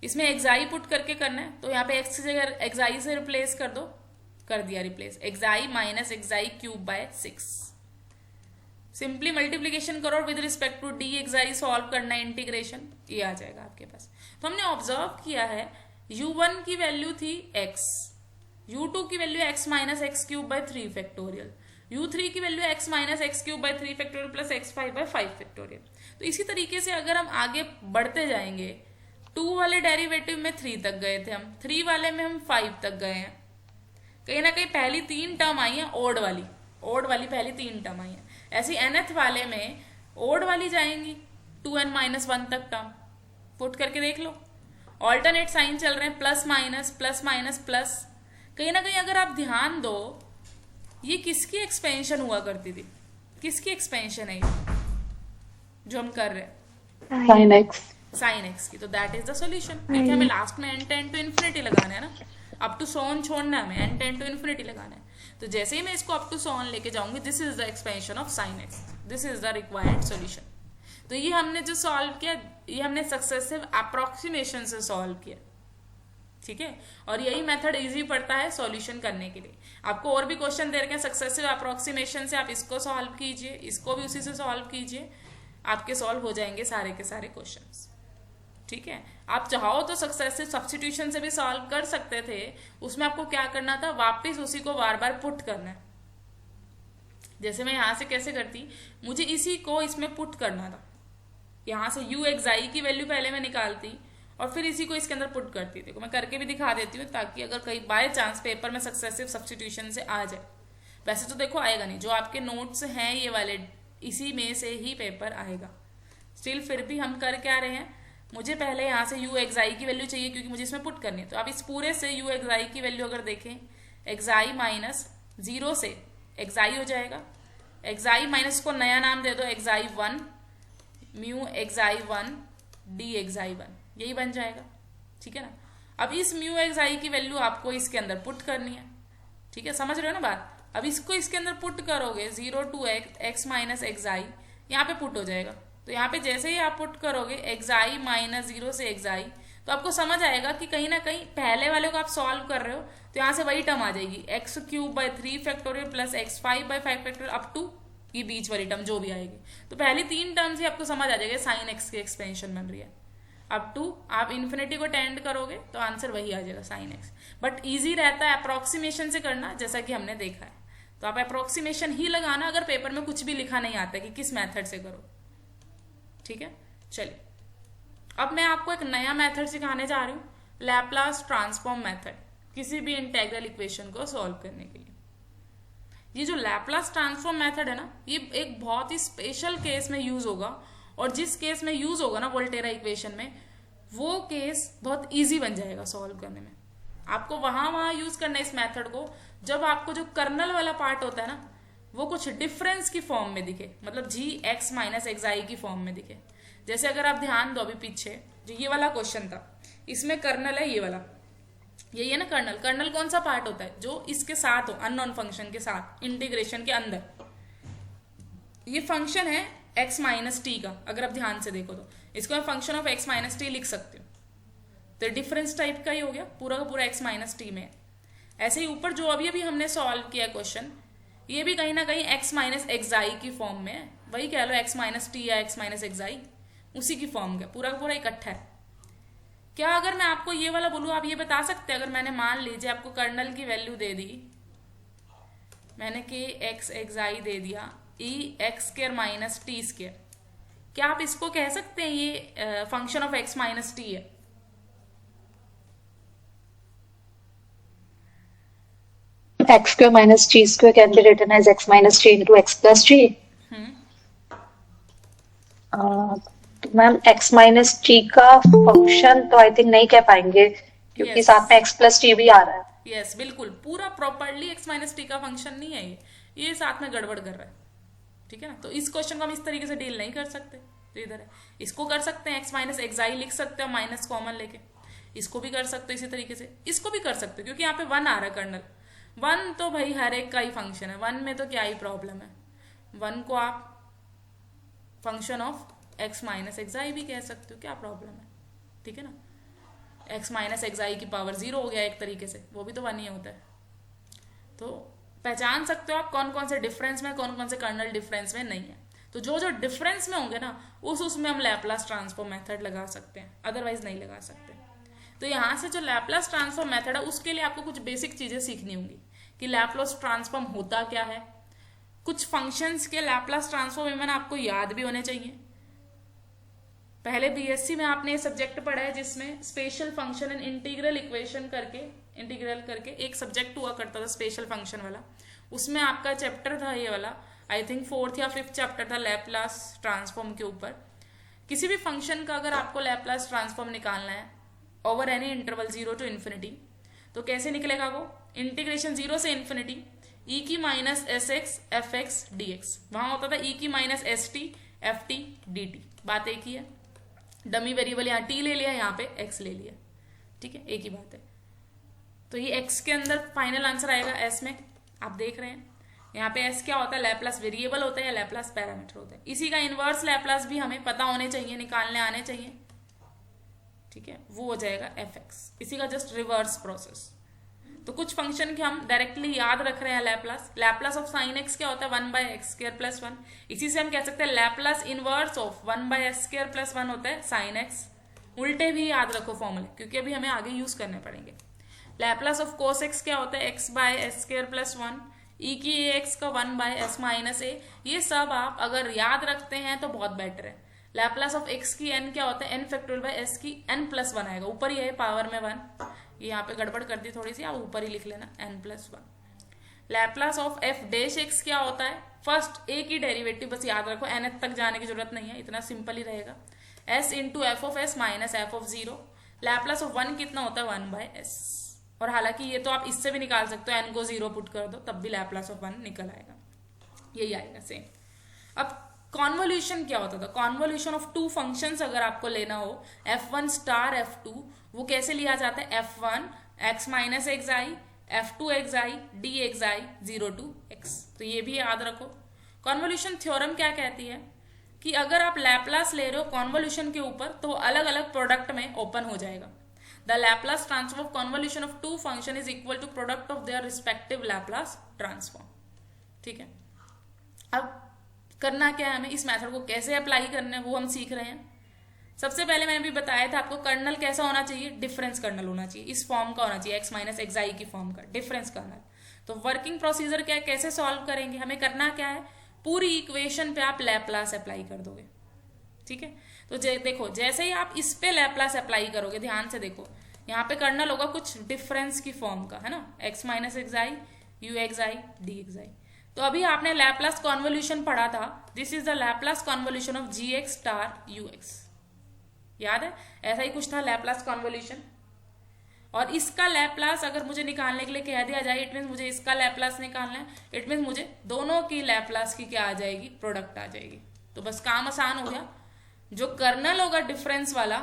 इसमें एक्साई पुट करके करना है, तो यहाँ पे x की जगह एक्साई से रिप्लेस कर दो, कर दिया replace, xi minus xi cube by 6। Simply multiplication करो with respect to D xi solve करना है, इंटीग्रेशन, ये आ जाएगा आपके पास। तो हमने ऑब्जर्व किया है u1 की वैल्यू थी x, u2 की value x minus x cube by 3 factorial, u3 की value x minus x cube by 3 factorial plus x5 by 5 factorial. तो इसी तरीके से अगर हम आगे बढ़ते जाएंगे, 2 वाले डेरिवेटिव में 3 तक गए थे हम, 3 वाले में हम 5 तक गए हैं। कहीं ना कहीं पहली 3 टर्म आई है ओड वाली पहली 3 टर्म आई है। ऐसी nth वाले में ओड वाली जाएंगी 2n माइनस 1 तक टर्म, पुट करके देख लो। ऑल्टरनेट साइन चल रहे हैं, plus minus plus minus plus. कहीं ना कहीं अगर आप ध्यान दो, ये किसकी एक्सपेंशन हुआ करती थी, किसकी एक्सपेंशन है ये जो हम कर रहे हैं, साइन एक्स की। तो दैट इज द सोल्यूशन। देखिए हमें लास्ट में n टेंड टू इन्फिनिटी लगाना है ना, अप टू सोन छोड़ना है, हमें n टेंड टू इन्फिनिटी लगाना है। तो जैसे ही मैं इसको अप टू सोन लेके जाऊंगी, this is the expansion of sine x, this is the required solution. तो ये हमने जो सॉल्व किया, ये हमने सक्सेसिव अप्रोक्सीमेशन से सॉल्व किया। ठीक है, और यही मेथड इजी पड़ता है सॉल्यूशन करने के लिए। आपको और भी क्वेश्चन दे रखे हैं सक्सेसिव अप्रोक्सीमेशन से, आप इसको सॉल्व कीजिए, इसको भी उसी से सॉल्व कीजिए, आपके सॉल्व हो जाएंगे सारे के सारे क्वेश्चंस। ठीक है, आप चाहो तो सक्सेसिव सब्स्टिट्यूशन से भी सॉल्व कर सकते थे। उसमें आपको क्या करना था, वापस उसी को बार बार पुट करना है। जैसे मैं यहां से कैसे करती, मुझे इसी को इसमें पुट करना था। यहां से u एक्साई की वैल्यू पहले मैं निकालती और फिर इसी को इसके अंदर पुट करती थी। मैं करके भी दिखा देती हूँ, ताकि अगर कहीं बाय चांस पेपर में सक्सेसिव सब्स्टिट्यूशन से आ जाए। वैसे तो देखो आएगा नहीं, जो आपके नोट्स हैं ये वाले, इसी में से ही पेपर आएगा। स्टिल फिर भी हम कर क्या रहे हैं, मुझे पहले यहाँ से u एक्साई की वैल्यू चाहिए, क्योंकि मुझे इसमें पुट करनी है। तो आप इस पूरे से u एक्साई की वैल्यू अगर देखें, एक्साई माइनस 0 से एक्साई हो जाएगा, एक्साई माइनस को नया नाम दे दो एक्साई 1, म्यू एक्साई 1 डी एक्साई 1, यही बन जाएगा। ठीक है ना। अब इस म्यू एक्साई की वैल्यू आपको इसके अंदर पुट करनी है। ठीक है, समझ रहे हो ना बात। अब इसको इसके अंदर पुट करोगे, 0 टू एक्स माइनस एक्साई यहाँ पे पुट हो जाएगा। तो यहाँ पे जैसे ही आप पुट करोगे एक्साई माइनस 0 से एक्साई, तो आपको समझ आएगा कि कहीं ना कहीं पहले वाले को आप सॉल्व कर रहे हो, तो यहाँ से वही टर्म आ जाएगी, x cube by 3 factorial plus x5 by 5 factorial up to ये बीच वाली टर्म जो भी आएगी। तो पहली 3 टर्म से आपको समझ आ जाएगा साइन एक्स की एक्सपेंशन बन रही है। अप टू आप इन्फिनिटी को टेंड करोगे तो आंसर वही आ जाएगा साइन एक्स। बट ईजी रहता है अप्रोक्सीमेशन से करना, जैसा कि हमने देखा है। तो आप अप्रोक्सीमेशन ही लगाना अगर पेपर में कुछ भी लिखा नहीं आता कि किस मेथड से करो। ठीक है, चलिए अब मैं आपको एक नया मेथड सिखाने जा रही हूँ, लैपलास ट्रांसफॉर्म मेथड, किसी भी इंटेग्रल इक्वेशन को सॉल्व करने के लिए। ये जो लैपलास ट्रांसफॉर्म मेथड है ना, ये एक बहुत ही स्पेशल केस में यूज होगा, और जिस केस में यूज होगा ना वोल्टेरा इक्वेशन में, वो केस बहुत इजी बन जाएगा सॉल्व करने में। आपको वहां यूज करना है इस मेथड को जब आपको जो कर्नल वाला पार्ट होता है ना, वो कुछ डिफरेंस की फॉर्म में दिखे, मतलब जी एक्स माइनस एक्स आई की फॉर्म में दिखे। जैसे अगर आप ध्यान दो, अभी पीछे जो ये वाला क्वेश्चन था, इसमें कर्नल है ये वाला, यही है ना कर्नल। कर्नल कौन सा पार्ट होता है, जो इसके साथ हो, अननोन फंक्शन के साथ, इंटीग्रेशन के अंदर। ये फंक्शन है एक्स माइनस टी का, अगर आप ध्यान से देखो तो इसको मैं function of x minus T लिख सकती हूँ। तो डिफरेंस टाइप का ही हो गया, पूरा का पूरा एक्स माइनस टी में। ऐसे ही ऊपर जो अभी अभी हमने सॉल्व किया क्वेश्चन, ये भी कहीं ना कहीं एक्स माइनस एक्स आई की फॉर्म में है, वही कह लो एक्स माइनस टी या एक्स माइनस एक्स आई, उसी की फॉर्म का पूरा का पूरा इकट्ठा है। क्या अगर मैं आपको ये वाला बोलूं, आप ये बता सकते हैं, अगर मैंने मान लीजिए आपको कर्नल की वैल्यू दे दी, मैंने के एक्स एक्स आई दे दिया, e x square minus t square, क्या आप इसको कह सकते हैं ये function of x minus t है? x square minus t square can be written as x minus t into x plus t. Ma'am x minus t का function तो आई थिंक नहीं कह पाएंगे, क्योंकि साथ में x plus t भी आ रहा है। यस, बिल्कुल पूरा प्रॉपर्ली x माइनस टी का फंक्शन नहीं है ये साथ में गड़बड़ कर रहा है। ठीक है ना। तो इस क्वेश्चन को हम इस तरीके से डील नहीं कर सकते, तो इधर है, इसको कर सकते हैं x माइनस एक्साई लिख सकते हो माइनस कॉमन लेके, इसको भी कर सकते हो इसी तरीके से, इसको भी कर सकते हो क्योंकि यहाँ पे 1 आ रहा है कर्नल। 1 तो भाई हर एक का ही फंक्शन है, 1 में तो क्या ही प्रॉब्लम है। 1 को आप फंक्शन ऑफ x माइनस एक्साई भी कह सकते हो, क्या प्रॉब्लम है, ठीक है ना। x माइनस एक्साई की पावर 0 हो गया एक तरीके से, वो भी तो 1 ही होता है। तो पहचान सकते हो आप कौन कौन से डिफरेंस में, कौन कौन से कर्नल डिफरेंस में नहीं है। तो जो जो डिफरेंस में होंगे ना उसमें हम लैपलास ट्रांसफॉर्म मेथड लगा सकते हैं, अदरवाइज नहीं लगा सकते। तो यहाँ से जो लैपलास ट्रांसफॉर्म मेथड है उसके लिए आपको कुछ बेसिक चीजें सीखनी होंगी कि लैपलास ट्रांसफॉर्म होता क्या है, कुछ फंक्शंस के लैपलास ट्रांसफॉर्म मैंने आपको याद भी होने चाहिए। पहले बीएससी में आपने ये सब्जेक्ट पढ़ा है जिसमें special function and integral equation करके एक सब्जेक्ट हुआ करता था स्पेशल फंक्शन वाला, उसमें आपका चैप्टर था ये वाला, आई थिंक 4th या 5th चैप्टर था लैपलास ट्रांसफॉर्म के ऊपर। किसी भी फंक्शन का अगर आपको लैपलास ट्रांसफॉर्म निकालना है over any interval 0 to infinity, तो कैसे निकलेगा वो, इंटीग्रेशन 0 से इन्फिनिटी e की minus S x F x D x, वहां होता था e की minus S T F T D T, बात एक ही है। डमी वेरिएबल यहाँ t ले लिया, यहाँ पे x ले लिया, ठीक है, एक ही बात है। तो ये x के अंदर फाइनल आंसर आएगा s में, आप देख रहे हैं यहाँ पे s क्या होता है, लैपलास वेरिएबल होता है या लैपलास पैरामीटर होता है। इसी का इनवर्स लैपलास भी हमें पता होने चाहिए, निकालने आने चाहिए, ठीक है, वो हो जाएगा fx, इसी का जस्ट रिवर्स प्रोसेस। तो कुछ फंक्शन के हम डायरेक्टली याद रख रहे हैं Laplace. Laplace of sine x क्या होता है, 1/x² + 1, इसी से हम कह सकते हैं लैपलास इनवर्स ऑफ 1/s² + 1 होता है साइन एक्स। उल्टे भी याद रखो फॉर्मूले, क्योंकि अभी हमें आगे यूज करने पड़ेंगे। लैपलास ऑफ कोस एक्स क्या होता है, x/s² + 1, e की ax का 1/s - a। ये सब आप अगर याद रखते हैं तो बहुत बेटर है। लैपलास ऑफ x की n क्या होता है, n⁻s की n+1 आएगा, ऊपर ही है पावर में 1, ये यहाँ पे गड़बड़ कर दी थोड़ी सी, आप ऊपर ही लिख लेना n+1। लैपलास ऑफ f' क्या होता है, फर्स्ट a की डेरिवेटिव बस याद रखो, nth तक जाने की जरूरत नहीं है, इतना सिंपल ही रहेगा, s × f(s) - f(0). Laplace of 1 कितना होता है, 1/s। और हालांकि ये तो आप इससे भी निकाल सकते हो, n को 0 पुट कर दो तब भी लैपलास ऑफ 1 निकल आएगा, यही आएगा सेम। अब कॉन्वोल्यूशन क्या होता था, कॉन्वोल्यूशन ऑफ टू फंक्शंस अगर आपको लेना हो, f1 स्टार f2, वो कैसे लिया जाता है, f1 x minus एक्साई f2 एक्साई D एक्साई 0 to x। तो ये भी याद रखो। कॉन्वोल्यूशन थ्योरम क्या कहती है कि अगर आप लैपलास ले रहे हो कॉन्वोल्यूशन के ऊपर तो अलग अलग प्रोडक्ट में ओपन हो जाएगा। The Laplace transform of convolution of two function is equal to product of their respective Laplace transform, ठीक है। अब करना क्या है, हमें इस मेथड को कैसे अप्लाई करना है वो हम सीख रहे हैं। सबसे पहले मैंने भी बताया था आपको कर्नल कैसा होना चाहिए, डिफरेंस कर्नल होना चाहिए, इस फॉर्म का होना चाहिए, x माइनस एक्साई की फॉर्म का डिफरेंस कर्नल। तो वर्किंग प्रोसीजर क्या है, कैसे सॉल्व करेंगे, हमें करना क्या है, पूरी इक्वेशन पे आप लैपलास अप्लाई कर दोगे, ठीक है। तो देखो जैसे ही आप इस पे लैपलास अप्लाई करोगे, ध्यान से देखो, यहाँ पे कर्नल होगा कुछ डिफरेंस की फॉर्म का, है ना, x माइनस एक्साई u एक्साई डी एक्साई। तो अभी आपने लैपलास कॉन्वोल्यूशन पढ़ा था, this is the Laplace convolution of gx star ux, याद है, ऐसा ही कुछ था लैपलास कॉन्वोल्यूशन। और इसका लैपलास अगर मुझे निकालने के लिए कह दिया जाए, इट मीन मुझे इसका लैपलास निकालना है, इट मीन मुझे दोनों की लैपलास की क्या आ जाएगी, प्रोडक्ट आ जाएगी। तो बस काम आसान हो गया। जो कर्नल होगा डिफरेंस वाला,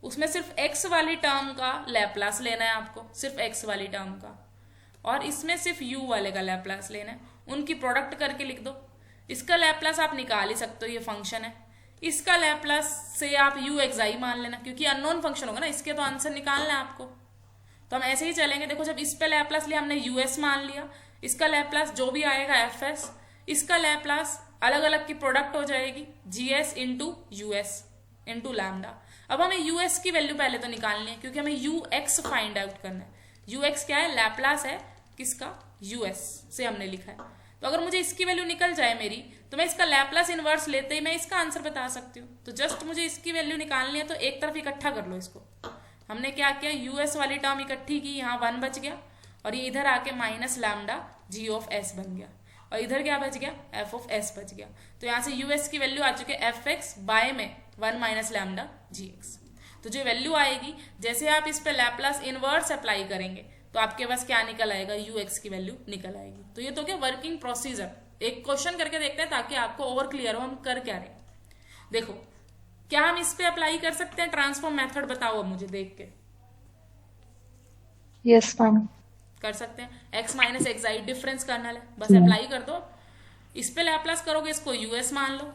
उसमें सिर्फ x वाली टर्म का लैपलास लेना है आपको, सिर्फ x वाली टर्म का, और इसमें सिर्फ u वाले का लैपलास लेना है, उनकी प्रोडक्ट करके लिख दो। इसका लैपलास आप निकाल ही सकते हो, ये फंक्शन है, इसका लैपलास से आप u एक्साई मान लेना, क्योंकि अननोन फंक्शन होगा ना, इसके तो आंसर निकालना है आपको। तो हम ऐसे ही चलेंगे, देखो जब इस पे लैपलास लिया हमने us मान लिया, इसका लैपलास जो भी आएगा fs, इसका लैपलास अलग अलग की प्रोडक्ट हो जाएगी gs into US into lambda. अब हमें यूएस की वैल्यू पहले तो निकालनी है, क्योंकि हमें ux फाइंड आउट करना है। ux क्या है, लैपलास है किसका, यूएस से हमने लिखा है। तो अगर मुझे इसकी वैल्यू निकल जाए मेरी, तो मैं इसका लैपलास इनवर्स लेते ही मैं इसका आंसर बता सकती हूँ। तो जस्ट मुझे इसकी वैल्यू निकालनी है, तो एक तरफ इकट्ठा कर लो इसको। हमने क्या किया, यूएस वाली टर्म इकट्ठी की, यहाँ 1 बच गया, और ये इधर आके minus lambda g of s बन गया, और इधर क्या बच गया, f ऑफ s बच गया। तो यहाँ से यूएस की वैल्यू आ चुकी है fx बाय में 1 माइनस लैम्डा gx। तो जो वैल्यू आएगी, जैसे आप इस पे लैपलास इनवर्स अप्लाई करेंगे तो आपके पास क्या निकल आएगा, ux की वैल्यू निकल आएगी। तो ये तो क्या वर्किंग प्रोसीजर, एक क्वेश्चन करके देखते हैं ताकि आपको और क्लियर हो हम कर क्या रहे। देखो, क्या हम इस पे अप्लाई कर सकते हैं ट्रांसफॉर्म मेथड? बताओ अब मुझे देख के। Yes ma'am. कर सकते हैं। x माइनस एक्स आई डिफरेंस कर्नल है, बस अप्लाई कर दो। इस पे लैप्लास करोगे, इसको यूएस मान लो।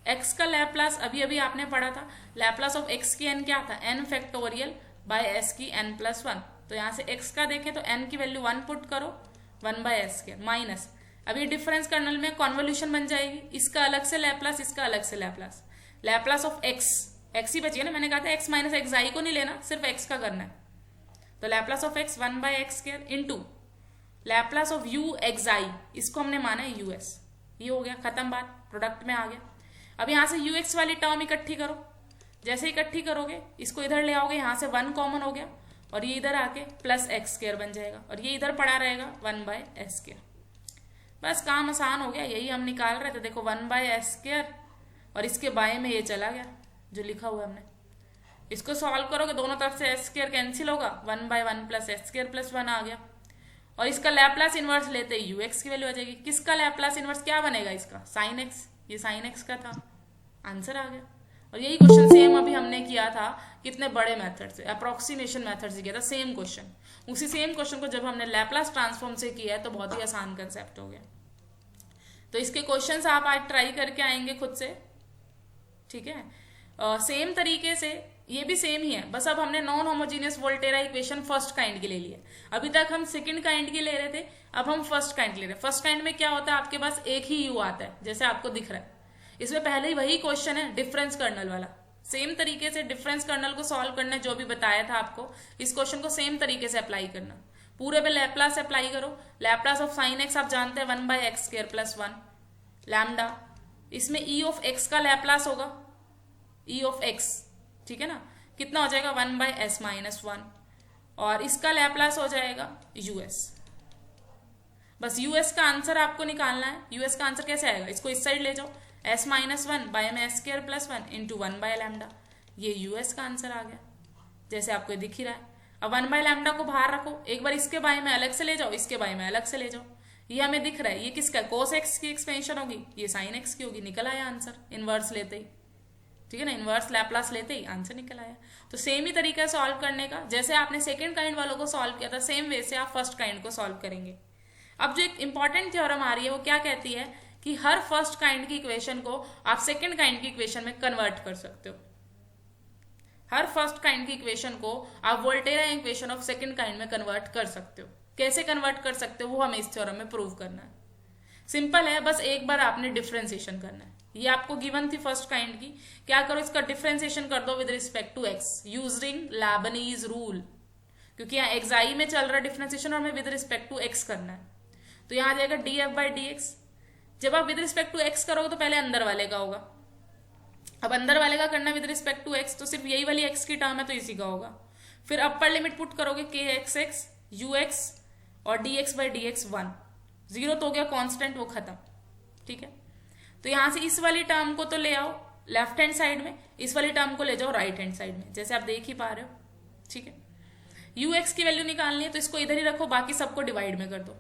x का लैप्लास अभी अभी आपने पढ़ा था, लैप्लास ऑफ x की n क्या था? n फैक्टोरियल बाय s की n+1। तो यहाँ से x का देखें तो n की वैल्यू 1 पुट करो, 1/s² माइनस, अभी डिफरेंस कर्नल में कॉन्वोल्यूशन बन जाएगी, इसका अलग से लैप्लास, इसका अलग से लैप्लास। लैप्लास ऑफ x ही बची है ना, मैंने कहा था x माइनस एक्स आई को नहीं लेना, सिर्फ x का करना है। तो Laplace of x 1/x² into Laplace of u x i, इसको हमने माना है यूएस। ये हो गया, खत्म बात, प्रोडक्ट में आ गया। अब यहाँ से ux वाली टर्म इकट्ठी करो, जैसे इकट्ठी करोगे इसको इधर ले आओगे, यहाँ से 1 कॉमन हो गया और ये इधर आके +x² बन जाएगा और ये इधर पड़ा रहेगा 1/s²। बस काम आसान हो गया, यही हम निकाल रहे थे। देखो 1/s² और इसके बाय में ये चला गया जो लिखा हुआ है हमने। इसको सॉल्व करोगे, दोनों तरफ से s² कैंसिल होगा, 1/1 + s² + 1 आ गया। और इसका लैप्लास इनवर्स लेते ही ux की वैल्यू आ जाएगी। किसका लैप्लास इनवर्स क्या बनेगा? इसका sin x, ये sin x का था, आंसर आ गया। और यही क्वेश्चन सेम अभी हमने किया था कितने बड़े मेथड से, अप्रोक्सीमेशन मेथड से किया था सेम क्वेश्चन। उसी सेम क्वेश्चन को जब हमने लैप्लास ट्रांसफॉर्म से किया है तो बहुत ही आसान कंसेप्ट हो गया। तो इसके क्वेश्चंस आप आज ट्राई करके आएंगे खुद से, ठीक है। सेम तरीके से ये भी सेम ही है, बस अब हमने non homogeneous Volterra equation first kind की ले ली है। अभी तक हम सेकंड काइंड की ले रहे थे, अब हम फर्स्ट काइंड ले रहे हैं। फर्स्ट काइंड में क्या होता है, आपके पास एक ही यू आता है जैसे आपको दिख रहा है। इसमें पहले ही वही क्वेश्चन है डिफरेंस कर्नल वाला, सेम तरीके से डिफरेंस कर्नल को सॉल्व करना जो भी बताया था आपको, इस क्वेश्चन को सेम तरीके से अप्लाई करना। पूरे पे लैप्लास अप्लाई करो। लैप्लास ऑफ sin x आप जानते हैं 1/x² + 1 लैम्डा। इसमें e ऑफ x का लैप्लास होगा, e ऑफ x, ठीक है ना, कितना हो जाएगा 1/s-1 और इसका लैप्लास हो जाएगा us। बस us का आंसर आपको निकालना है। us का आंसर कैसे आएगा, इसको इस साइड ले जाओ, s-1 बाय में s² + 1 इंटू 1/λ, ये us का आंसर आ गया जैसे आपको दिख ही रहा है। अब 1/λ को बाहर रखो, एक बार इसके बाय में अलग से ले जाओ, इसके बाय में अलग से ले जाओ, ये हमें दिख रहा है। ये किसका, cos x की एक्सपेंशन होगी, ये sin x की होगी, निकल आया आंसर इनवर्स लेते ही, ठीक है ना, इनवर्स लैप्लास लेते ही आंसर निकल आया। तो सेम ही तरीका है सॉल्व करने का, जैसे आपने सेकंड काइंड वालों को सॉल्व किया था सेम वे से आप फर्स्ट काइंड को सॉल्व करेंगे। अब जो एक इंपॉर्टेंट थ्योरम आ रही है वो क्या कहती है कि हर फर्स्ट काइंड की इक्वेशन को आप सेकंड काइंड की इक्वेशन में कन्वर्ट कर सकते हो। हर फर्स्ट काइंड की इक्वेशन को आप Volterra equation of second kind में कन्वर्ट कर सकते हो। कैसे कन्वर्ट कर सकते हो वो हमें इस थ्योरम में प्रूव करना है। सिंपल है, बस एक बार आपने डिफरेंशिएशन करना है। ये आपको गिवन थी फर्स्ट काइंड की, क्या करो इसका डिफरेंशिएशन कर दो with respect to x using Leibniz rule, क्योंकि यहाँ एक्स में चल रहा डिफरेंशिएशन और हमें विद रिस्पेक्ट टू x करना है। तो यहाँ आ जाएगा df/dx। जब आप विद रिस्पेक्ट टू x करोगे तो पहले अंदर वाले का होगा, अब अंदर वाले का करना विद रिस्पेक्ट टू x, तो सिर्फ यही वाली x की टर्म है तो इसी का होगा। फिर अपर लिमिट पुट करोगे kxx ux और dx/dx 1, 0 तो हो गया कांस्टेंट, वो खत्म, ठीक है। तो यहां से इस वाली टर्म को तो ले आओ लेफ्ट हैंड साइड में, इस वाली टर्म को ले जाओ राइट हैंड साइड में, जैसे आप देख ही पा रहे हो, ठीक है। ux की वैल्यू निकालनी है तो इसको इधर ही रखो, बाकी सबको डिवाइड में कर दो।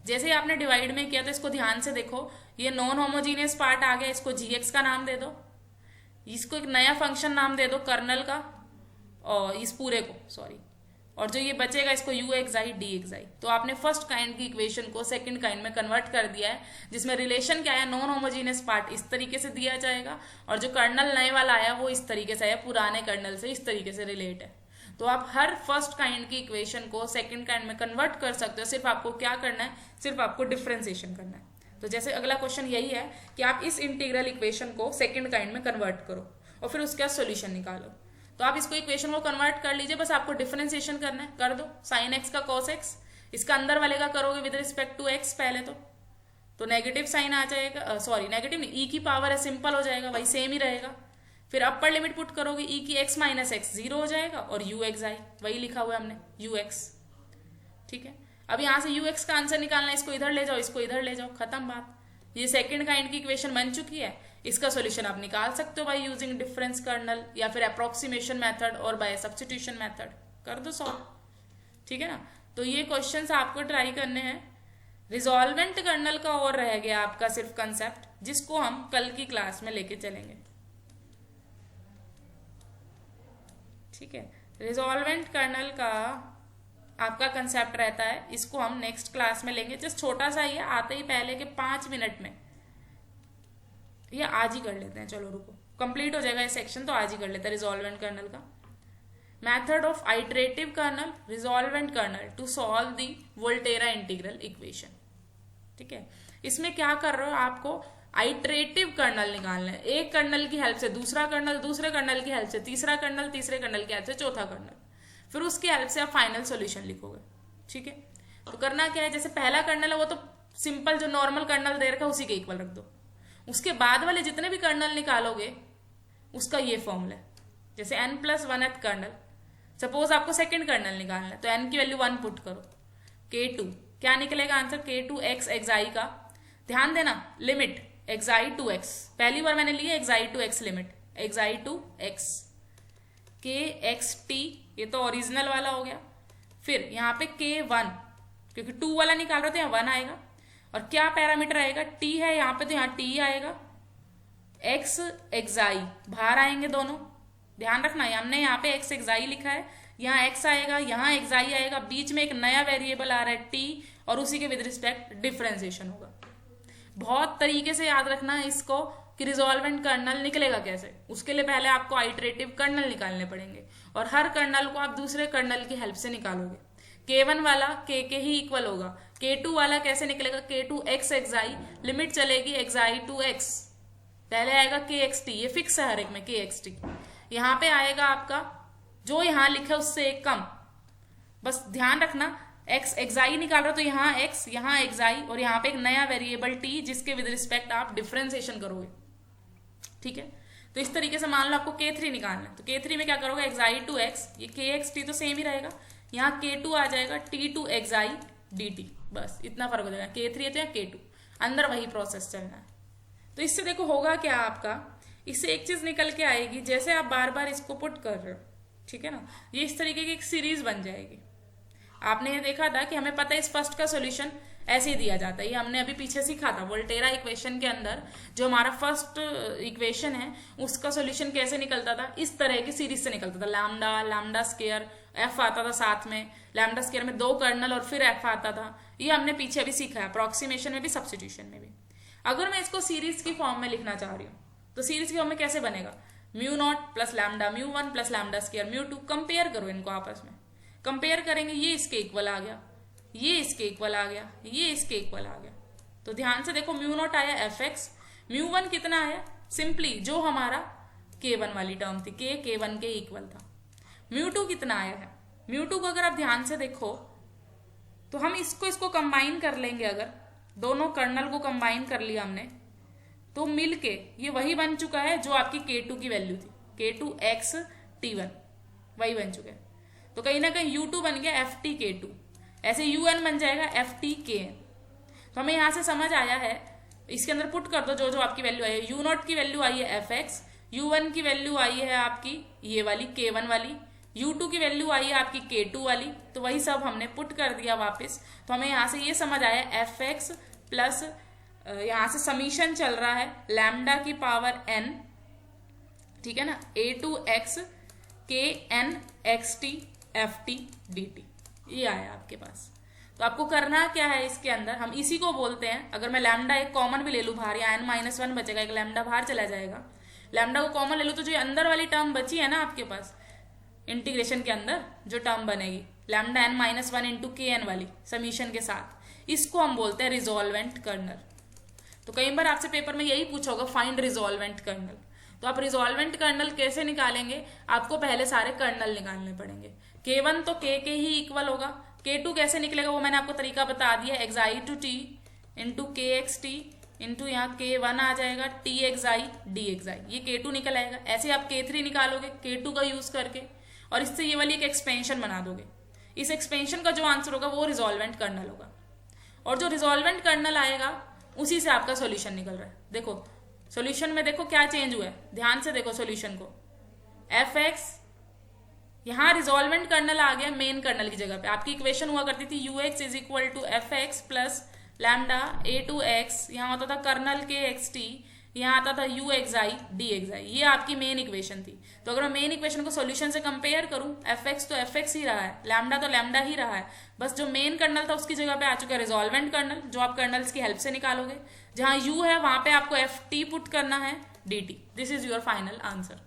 जैसे ही आपने डिवाइड में किया तो इसको ध्यान से देखो, ये नॉन होमोजीनियस पार्ट आ गया, इसको gx का नाम दे दो, इसको एक नया फंक्शन नाम दे दो कर्नल का, और इस पूरे को सॉरी, और जो ये बचेगा इसको u(xi) dxi। तो आपने फर्स्ट काइंड की इक्वेशन को सेकंड काइंड में कन्वर्ट कर दिया है, जिसमें रिलेशन क्या है, नॉन होमोजीनियस पार्ट इस तरीके से दिया जाएगा और जो कर्नल नए वाला आया वो इस तरीके से आया, पुराने कर्नल से इस तरीके से रिलेट है। तो आप हर फर्स्ट काइंड की इक्वेशन को सेकंड काइंड में कन्वर्ट कर सकते हो। सिर्फ आपको क्या करना है, सिर्फ आपको डिफरेंशिएशन करना है। तो जैसे अगला क्वेश्चन यही है कि आप इस इंटीग्रल इक्वेशन को सेकंड काइंड में कन्वर्ट करो और फिर उसका सोल्यूशन निकालो। तो आप इसको इक्वेशन को कन्वर्ट कर लीजिए, बस आपको डिफरेंशिएशन करना है, कर दो। sin x का cos x, इसका अंदर वाले का करोगे विद रिस्पेक्ट टू x पहले तो नेगेटिव साइन आ जाएगा, सॉरी नेगेटिव नहीं, e की पावर है, सिंपल हो जाएगा, वही सेम ही रहेगा। फिर अपर लिमिट पुट करोगे, e की x माइनस x 0 हो जाएगा और u(xi) वही लिखा हुआ है हमने ux, ठीक है। अब यहाँ से ux का आंसर निकालना है, इसको इधर ले जाओ, इसको इधर ले जाओ, खत्म बात। ये सेकंड काइंड की इक्वेशन बन चुकी है। इसका सॉल्यूशन आप निकाल सकते हो बाय यूजिंग डिफरेंस कर्नल या फिर अप्रोक्सीमेशन मेथड और बाय सब्स्टिट्यूशन मेथड, कर दो सॉल्व, ठीक है ना। तो ये क्वेश्चंस आपको ट्राई करने हैं रिजॉल्वेंट कर्नल का और रह गया आपका सिर्फ कंसेप्ट, जिसको हम कल की क्लास में लेके चलेंगे। ठीक है, रिजॉल्वेंट कर्नल का आपका कंसेप्ट रहता है, इसको हम नेक्स्ट क्लास में लेंगे। जस्ट छोटा सा ही है, आते ही पहले के 5 मिनट में, ये आज ही कर लेते हैं, चलो रुको, कंप्लीट हो जाएगा ये सेक्शन तो आज ही कर लेते हैं रिजॉल्वेंट कर्नल का। Method of iterative kernel, resolvent kernel to solve the Volterra integral equation. ठीक है, इसमें क्या कर रहे हो, आपको आइटरेटिव कर्नल निकालना है। एक कर्नल की हेल्प से दूसरा कर्नल, दूसरे कर्नल की हेल्प से तीसरा कर्नल, तीसरे कर्नल की हेल्प से चौथा कर्नल, फिर उसकी हेल्प से आप फाइनल सॉल्यूशन लिखोगे। ठीक है, तो करना क्या है, जैसे पहला कर्नल है वो तो सिंपल जो नॉर्मल कर्नल दे रखा है उसी के इक्वल रख दो। उसके बाद वाले जितने भी कर्नल निकालोगे उसका ये फॉर्मूला है। जैसे n+1th कर्नल, सपोज आपको सेकंड कर्नल निकालना है तो n की वैल्यू 1 पुट करो, k2 क्या निकलेगा आंसर, k2 x xi का, ध्यान देना लिमिट xi टू x, पहली बार मैंने लिया xi to x limit, xi to x, kxt ये तो ओरिजिनल वाला हो गया। फिर यहाँ पे k1 क्योंकि 2 वाला निकाल रहे थे यहाँ 1 आएगा, और क्या पैरामीटर आएगा, t है यहाँ पे तो यहाँ t आएगा, x xi बाहर आएंगे दोनों, ध्यान रखना हमने यहाँ पे x xi लिखा है, यहाँ x आएगा, यहाँ xi आएगा, बीच में एक नया वेरिएबल आ रहा है t, और उसी के विद रिस्पेक्ट डिफरेंशिएशन होगा। बहुत तरीके से याद रखना है इसको कि रिजॉल्वेंट कर्नल निकलेगा कैसे। उसके लिए पहले आपको आइटरेटिव कर्नल निकालने पड़ेंगे, और हर कर्नल को आप दूसरे कर्नल की हेल्प से निकालोगे। k1 वाला k के ही इक्वल होगा, k2 वाला कैसे निकलेगा, k2 x xi, लिमिट चलेगी xi टू x, पहले आएगा kxt, ये फिक्स है हर एक में kxt, यहाँ पे आएगा आपका जो यहाँ लिखा है उससे एक कम, बस ध्यान रखना x xi निकाल रहे हो तो यहाँ x, यहाँ xi, और यहाँ पे एक नया वेरिएबल t जिसके विद रिस्पेक्ट आप डिफरेंशिएशन करोगे। ठीक है, तो इस तरीके से मान लो आपको k3 निकालना है तो k3 में क्या करोगे, xi टू x, ये kxt तो सेम ही रहेगा, यहाँ k2 आ जाएगा t टू xi dt, बस इतना फर्क हो जाएगा, k3 है तो यहाँ k2, अंदर वही प्रोसेस चलना है। तो इससे देखो होगा क्या आपका, इससे एक चीज निकल के आएगी, जैसे आप बार बार इसको पुट कर रहे हो, ठीक है ना, ये इस तरीके की एक सीरीज बन जाएगी। आपने ये देखा था कि हमें पता है इस फर्स्ट का सॉल्यूशन ऐसे ही दिया जाता है, ये हमने अभी पीछे सीखा था वोल्टेरा इक्वेशन के अंदर, जो हमारा फर्स्ट इक्वेशन है उसका सॉल्यूशन कैसे निकलता था, इस तरह की सीरीज से निकलता था, लैम्डा, लैम्डा स्क्वायर, एफ आता था साथ में, लैम्डा स्क्वायर में 2 कर्नल और फिर एफ आता था, ये हमने पीछे अभी सीखा है, अप्रोक्सीमेशन में भी सब्स्टिट्यूशन में भी। अगर मैं इसको सीरीज की फॉर्म में लिखना चाह रही हूँ तो सीरीज की फॉर्म में कैसे बनेगा, μ0 plus lambda μ1 plus lambda square μ2, compare करो इनको आपस में, कंपेयर करेंगे, ये इसके इक्वल आ गया, ये इसके इक्वल आ गया, ये इसके इक्वल आ गया। तो ध्यान से देखो μ0 आया fx, μ1 कितना आया, सिंपली जो हमारा k1 वाली टर्म थी, k1 के इक्वल था। μ2 कितना आया है, μ2 को अगर आप ध्यान से देखो तो हम इसको कंबाइन कर लेंगे, अगर दोनों कर्नल को कंबाइन कर लिया हमने तो मिलके ये वही बन चुका है जो आपकी k2 की वैल्यू थी, k2 x t1 वही बन चुका है। तो कहीं ना कहीं u2 बन गया ft k2, ऐसे un बन जाएगा ft kn। तो हमें यहाँ से समझ आया है, इसके अंदर पुट कर दो जो आपकी वैल्यू आई है, u0 की वैल्यू आई है fx, u1 की वैल्यू आई है आपकी ये वाली k1 वाली, u2 की वैल्यू आई है आपकी k2 वाली, तो वही सब हमने पुट कर दिया वापस। तो हमें यहाँ से ये समझ आया fx प्लस यहाँ से समीशन चल रहा है लैम्डा की पावर n, ठीक है ना, a2x kn xt ft dt, ये आया आपके पास। तो आपको करना क्या है, इसके अंदर हम इसी को बोलते हैं, अगर मैं लैम्डा एक कॉमन भी ले लूँ बाहर, या n-1 बचेगा, एक लैम्डा बाहर चला जाएगा, लैम्डा को कॉमन ले लूँ तो जो अंदर वाली टर्म बची है ना आपके पास इंटीग्रेशन के अंदर जो टर्म बनेगी लैम्डा n-1 इंटू kn वाली समीशन के साथ, इसको हम बोलते हैं रिजॉल्वेंट कर्नल। तो कई बार आपसे पेपर में यही पूछा होगा फाइंड रिजॉल्वेंट कर्नल, तो आप रिजॉल्वेंट कर्नल कैसे निकालेंगे, आपको पहले सारे कर्नल निकालने पड़ेंगे। k1 तो k के ही इक्वल होगा, k2 कैसे निकलेगा वो मैंने आपको तरीका बता दिया, xi to t into kxt into यहाँ k1 आ जाएगा txi dxi, ये k2 निकल आएगा। ऐसे आप k3 निकालोगे k2 का यूज करके, और इससे ये वाली एक एक्सपेंशन बना दोगे, इस एक्सपेंशन का जो आंसर होगा वो रिजॉल्वेंट कर्नल होगा, और जो रिजॉल्वेंट कर्नल आएगा उसी से आपका सॉल्यूशन निकल रहा है। देखो सॉल्यूशन में देखो क्या चेंज हुआ है, ध्यान से देखो सॉल्यूशन को, fx यहाँ रिजॉल्वेंट कर्नल आ गया मेन कर्नल की जगह पे, आपकी इक्वेशन हुआ करती थी ux is equal to F x plus lambda A to x, यहाँ होता था कर्नल के एक्स टी, यहाँ आता था u x i d x i. ये आपकी मेन इक्वेशन थी। तो अगर मैं मेन इक्वेशन को सॉल्यूशन से कंपेयर करूं, एफ एक्स तो एफ एक्स ही रहा है, लैम्डा तो लैम्डा ही रहा है, बस जो मेन कर्नल था उसकी जगह पे आ चुका है रिजॉल्वेंट कर्नल, जो आप कर्नल्स की हेल्प से निकालोगे। जहां यू है वहां पे आपको एफ टी पुट करना है D T. This is your final answer.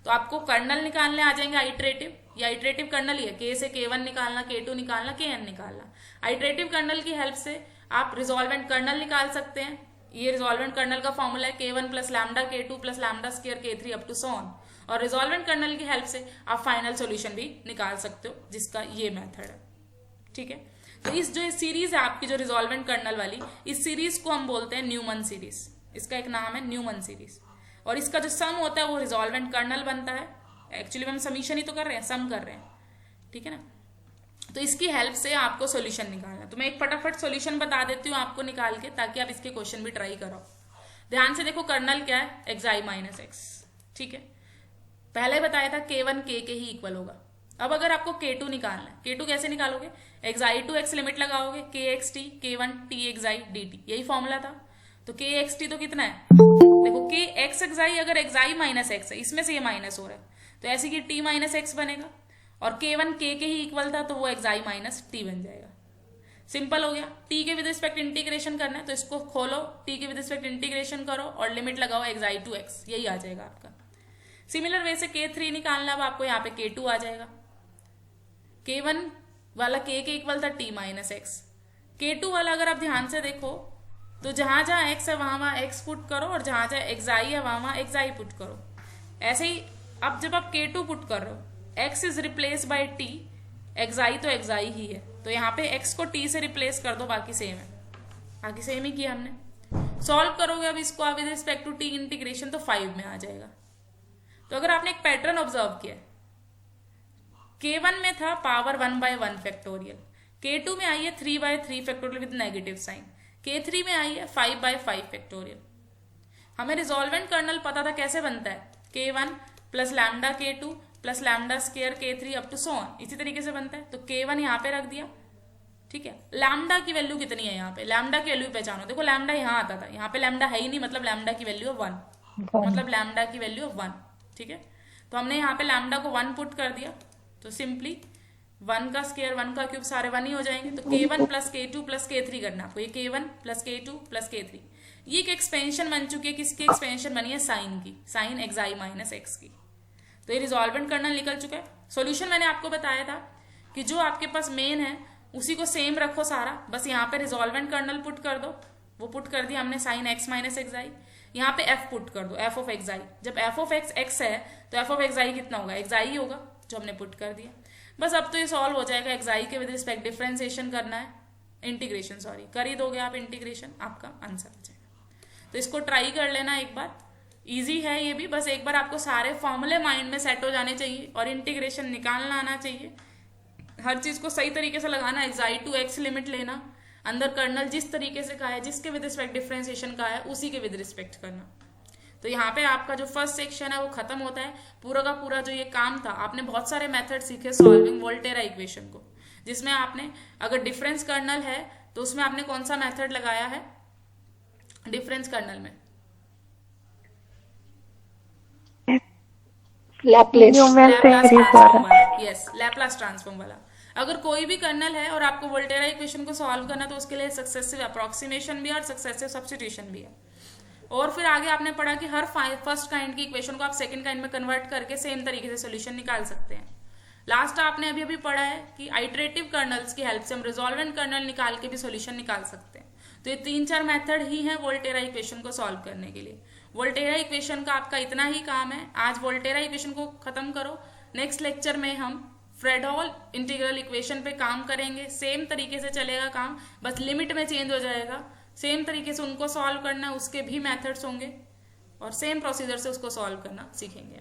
तो आपको कर्नल निकालने आ जाएंगे आइट्रेटिव, या आइट्रेटिव कर्नल ही है, के से K1 निकालना, K2 निकालना, Kn निकालना। आइट्रेटिव कर्नल की हेल्प से आप रिजॉल्वेंट कर्नल निकाल सकते हैं। ये रिजॉल्वेंट कर्नल का फॉर्मूला है K1 plus lambda K2 plus lambda square K3 up to so on. और रिजॉल्वेंट कर्नल की हेल्प से आप फाइनल सॉल्यूशन भी निकाल सकते हो, जिसका ये मेथड है। ठीक है, तो इस जो सीरीज है आपकी जो रिजॉल्वेंट कर्नल वाली, इस सीरीज को हम बोलते हैं न्यूमन सीरीज। इसका एक नाम है न्यूमन सीरीज। और इसका जो सम होता है वो रिजॉल्वेंट कर्नल बनता है। एक्चुअली हम समीशन ही तो कर रहे हैं, सम कर रहे हैं। ठीक है ना, तो इसकी हेल्प से आपको सॉल्यूशन निकालना। तो मैं एक फटाफट सॉल्यूशन बता देती हूँ आपको निकाल के, ताकि आप इसके क्वेश्चन भी ट्राई करो। ध्यान से देखो, कर्नल क्या है, एक्स आई माइनस एक्स। ठीक है, पहले बताया था K1 K के ही इक्वल होगा। अब अगर आपको K2 निकालना है, K2 कैसे निकालोगे, x i to x limit लगाओगे, k x t K1 T x i d T, यही फॉर्मूला था। तो के एक्स टी तो कितना है, देखो के एक्स एक्स आई, अगर एक्स आई माइनस एक्स है, इसमें से ये माइनस हो रहा है, तो ऐसे कि T माइनस एक्स बनेगा। और K1 K के ही इक्वल था, तो वो एक्स आई माइनस टी बन जाएगा। सिंपल हो गया। T के विद रिस्पेक्ट इंटीग्रेशन करना है, तो इसको खोलो, T के विद रिस्पेक्ट इंटीग्रेशन करो और लिमिट लगाओ एक्स आई टू एक्स, यही आ जाएगा आपका। सिमिलर वे से K3 निकालना, अब आपको यहाँ पे K2 आ जाएगा। K1 वाला K के इक्वल था T माइनस एक्स। K2 वाला अगर आप ध्यान से देखो, तो जहां जहां x है वहां वहां x पुट करो, और जहां जहां एक्स आई है वहां वहां एक्स आई पुट करो। ऐसे ही अब जब आप K2 पुट कर रहे हो, x is replace by t, x i तो एक्स आई ही है, तो यहाँ पे x को t से रिप्लेस कर दो, बाकी सेम है। बाकी सेम ही किया हमने। सॉल्व करोगे अब इसको आप with respect to t integration, तो 5 में आ जाएगा। तो अगर आपने एक पैटर्न ऑब्जर्व किया, K1 में था पावर 1/1 फैक्टोरियल, K2 में आई है 3/3 factorial with negative sign, K3 में आई है 5/5 फैक्टोरियल। हमें रिजॉल्वेंट कर्नल पता था कैसे बनता है, K1 plus lambda K2 plus lambda square K3 up to so on, इसी तरीके से बनता है। तो K1 यहाँ पे रख दिया। ठीक है, लैम्डा की वैल्यू कितनी है, यहाँ पे लैम्डा की वैल्यू पहचानो। देखो लैम्डा यहाँ आता था, यहाँ पे लैम्डा है ही नहीं, मतलब लैम्डा की वैल्यू है 1, मतलब लैम्डा की वैल्यू है 1। ठीक है, तो हमने यहाँ पे लैम्डा को 1 पुट कर दिया, तो सिंपली 1 का स्क्वायर 1 का क्यूब सारे 1 ही हो जाएंगे। तो K1 plus K2 plus K3 करना आपको, ये K1 plus K2 plus K3। ये एक एक्सपेंशन बन चुकी है, किसकी एक्सपेंशन बनी है, साइन की, साइन एक्स आई माइनस एक्स की। तो ये रिजॉल्वेंट कर्नल निकल चुका है। सॉल्यूशन मैंने आपको बताया था कि जो आपके पास मेन है उसी को सेम रखो सारा, बस यहाँ पे रिजॉल्वेंट कर्नल पुट कर दो। वो पुट कर दिया हमने, साइन एक्स माइनस एक्स आई। यहाँ पे एफ पुट कर दो, एफ ऑफ एक्स आई। जब एफ ऑफ एक्स एक्स है तो एफ ऑफ एक्स आई कितना होगा, एक्स आई होगा, जो हमने पुट कर दिया। बस अब तो ये सॉल्व हो जाएगा। एक्स आई के विद रिस्पेक्ट डिफरेंशिएशन करना है, इंटीग्रेशन सॉरी कर ही दोगे आप इंटीग्रेशन, आपका आंसर आ जाएगा। तो इसको ट्राई कर लेना एक बार, इजी है ये भी। बस एक बार आपको सारे फॉर्मूले माइंड में सेट हो जाने चाहिए और इंटीग्रेशन निकालना आना चाहिए। हर चीज को सही तरीके से लगाना, x i to x limit लेना, अंदर कर्नल जिस तरीके से कहा है, जिसके विद रिस्पेक्ट डिफरेंशिएशन कहा है उसी के विद रिस्पेक्ट करना। तो यहाँ पे आपका जो फर्स्ट सेक्शन है वो खत्म होता है। पूरा का पूरा जो ये काम था, आपने बहुत सारे मेथड सीखे सॉल्विंग वोल्टेरा इक्वेशन को, जिसमें आपने अगर डिफरेंस कर्नल है तो उसमें आपने कौन सा मेथड लगाया है डिफरेंस कर्नल में, लैप्लास ट्रांसफॉर्म वाला। अगर कोई भी कर्नल है और आपको वोल्टेरा इक्वेशन को सॉल्व करना, तो उसके लिए सक्सेसिव अप्रोक्सीमेशन भी है और सक्सेसिव सब्स्टिट्यूशन भी है। और फिर आगे आपने पढ़ा कि हर फर्स्ट काइंड की इक्वेशन को आप सेकंड काइंड में कन्वर्ट करके सेम तरीके से सॉल्यूशन निकाल सकते हैं। लास्ट आपने अभी पढ़ा है कि आइटरेटिव कर्नल्स की हेल्प से हम रिजॉल्वेंट कर्नल निकाल के भी सॉल्यूशन निकाल सकते हैं। तो ये 3-4 मेथड ही हैं वोल्टेरा इक्वेशन को सॉल्व करने के लिए। वोल्टेरा इक्वेशन का आपका इतना ही काम है। आज वोल्टेरा इक्वेशन को खत्म करो। नेक्स्ट लेक्चर में हम फ्रेडहोल इंटीग्रल इक्वेशन पे काम करेंगे। सेम तरीके से चलेगा काम, बस लिमिट में चेंज हो जाएगा। सेम तरीके से उनको सॉल्व करना, उसके भी मेथड्स होंगे और सेम प्रोसीजर से उसको सॉल्व करना सीखेंगे।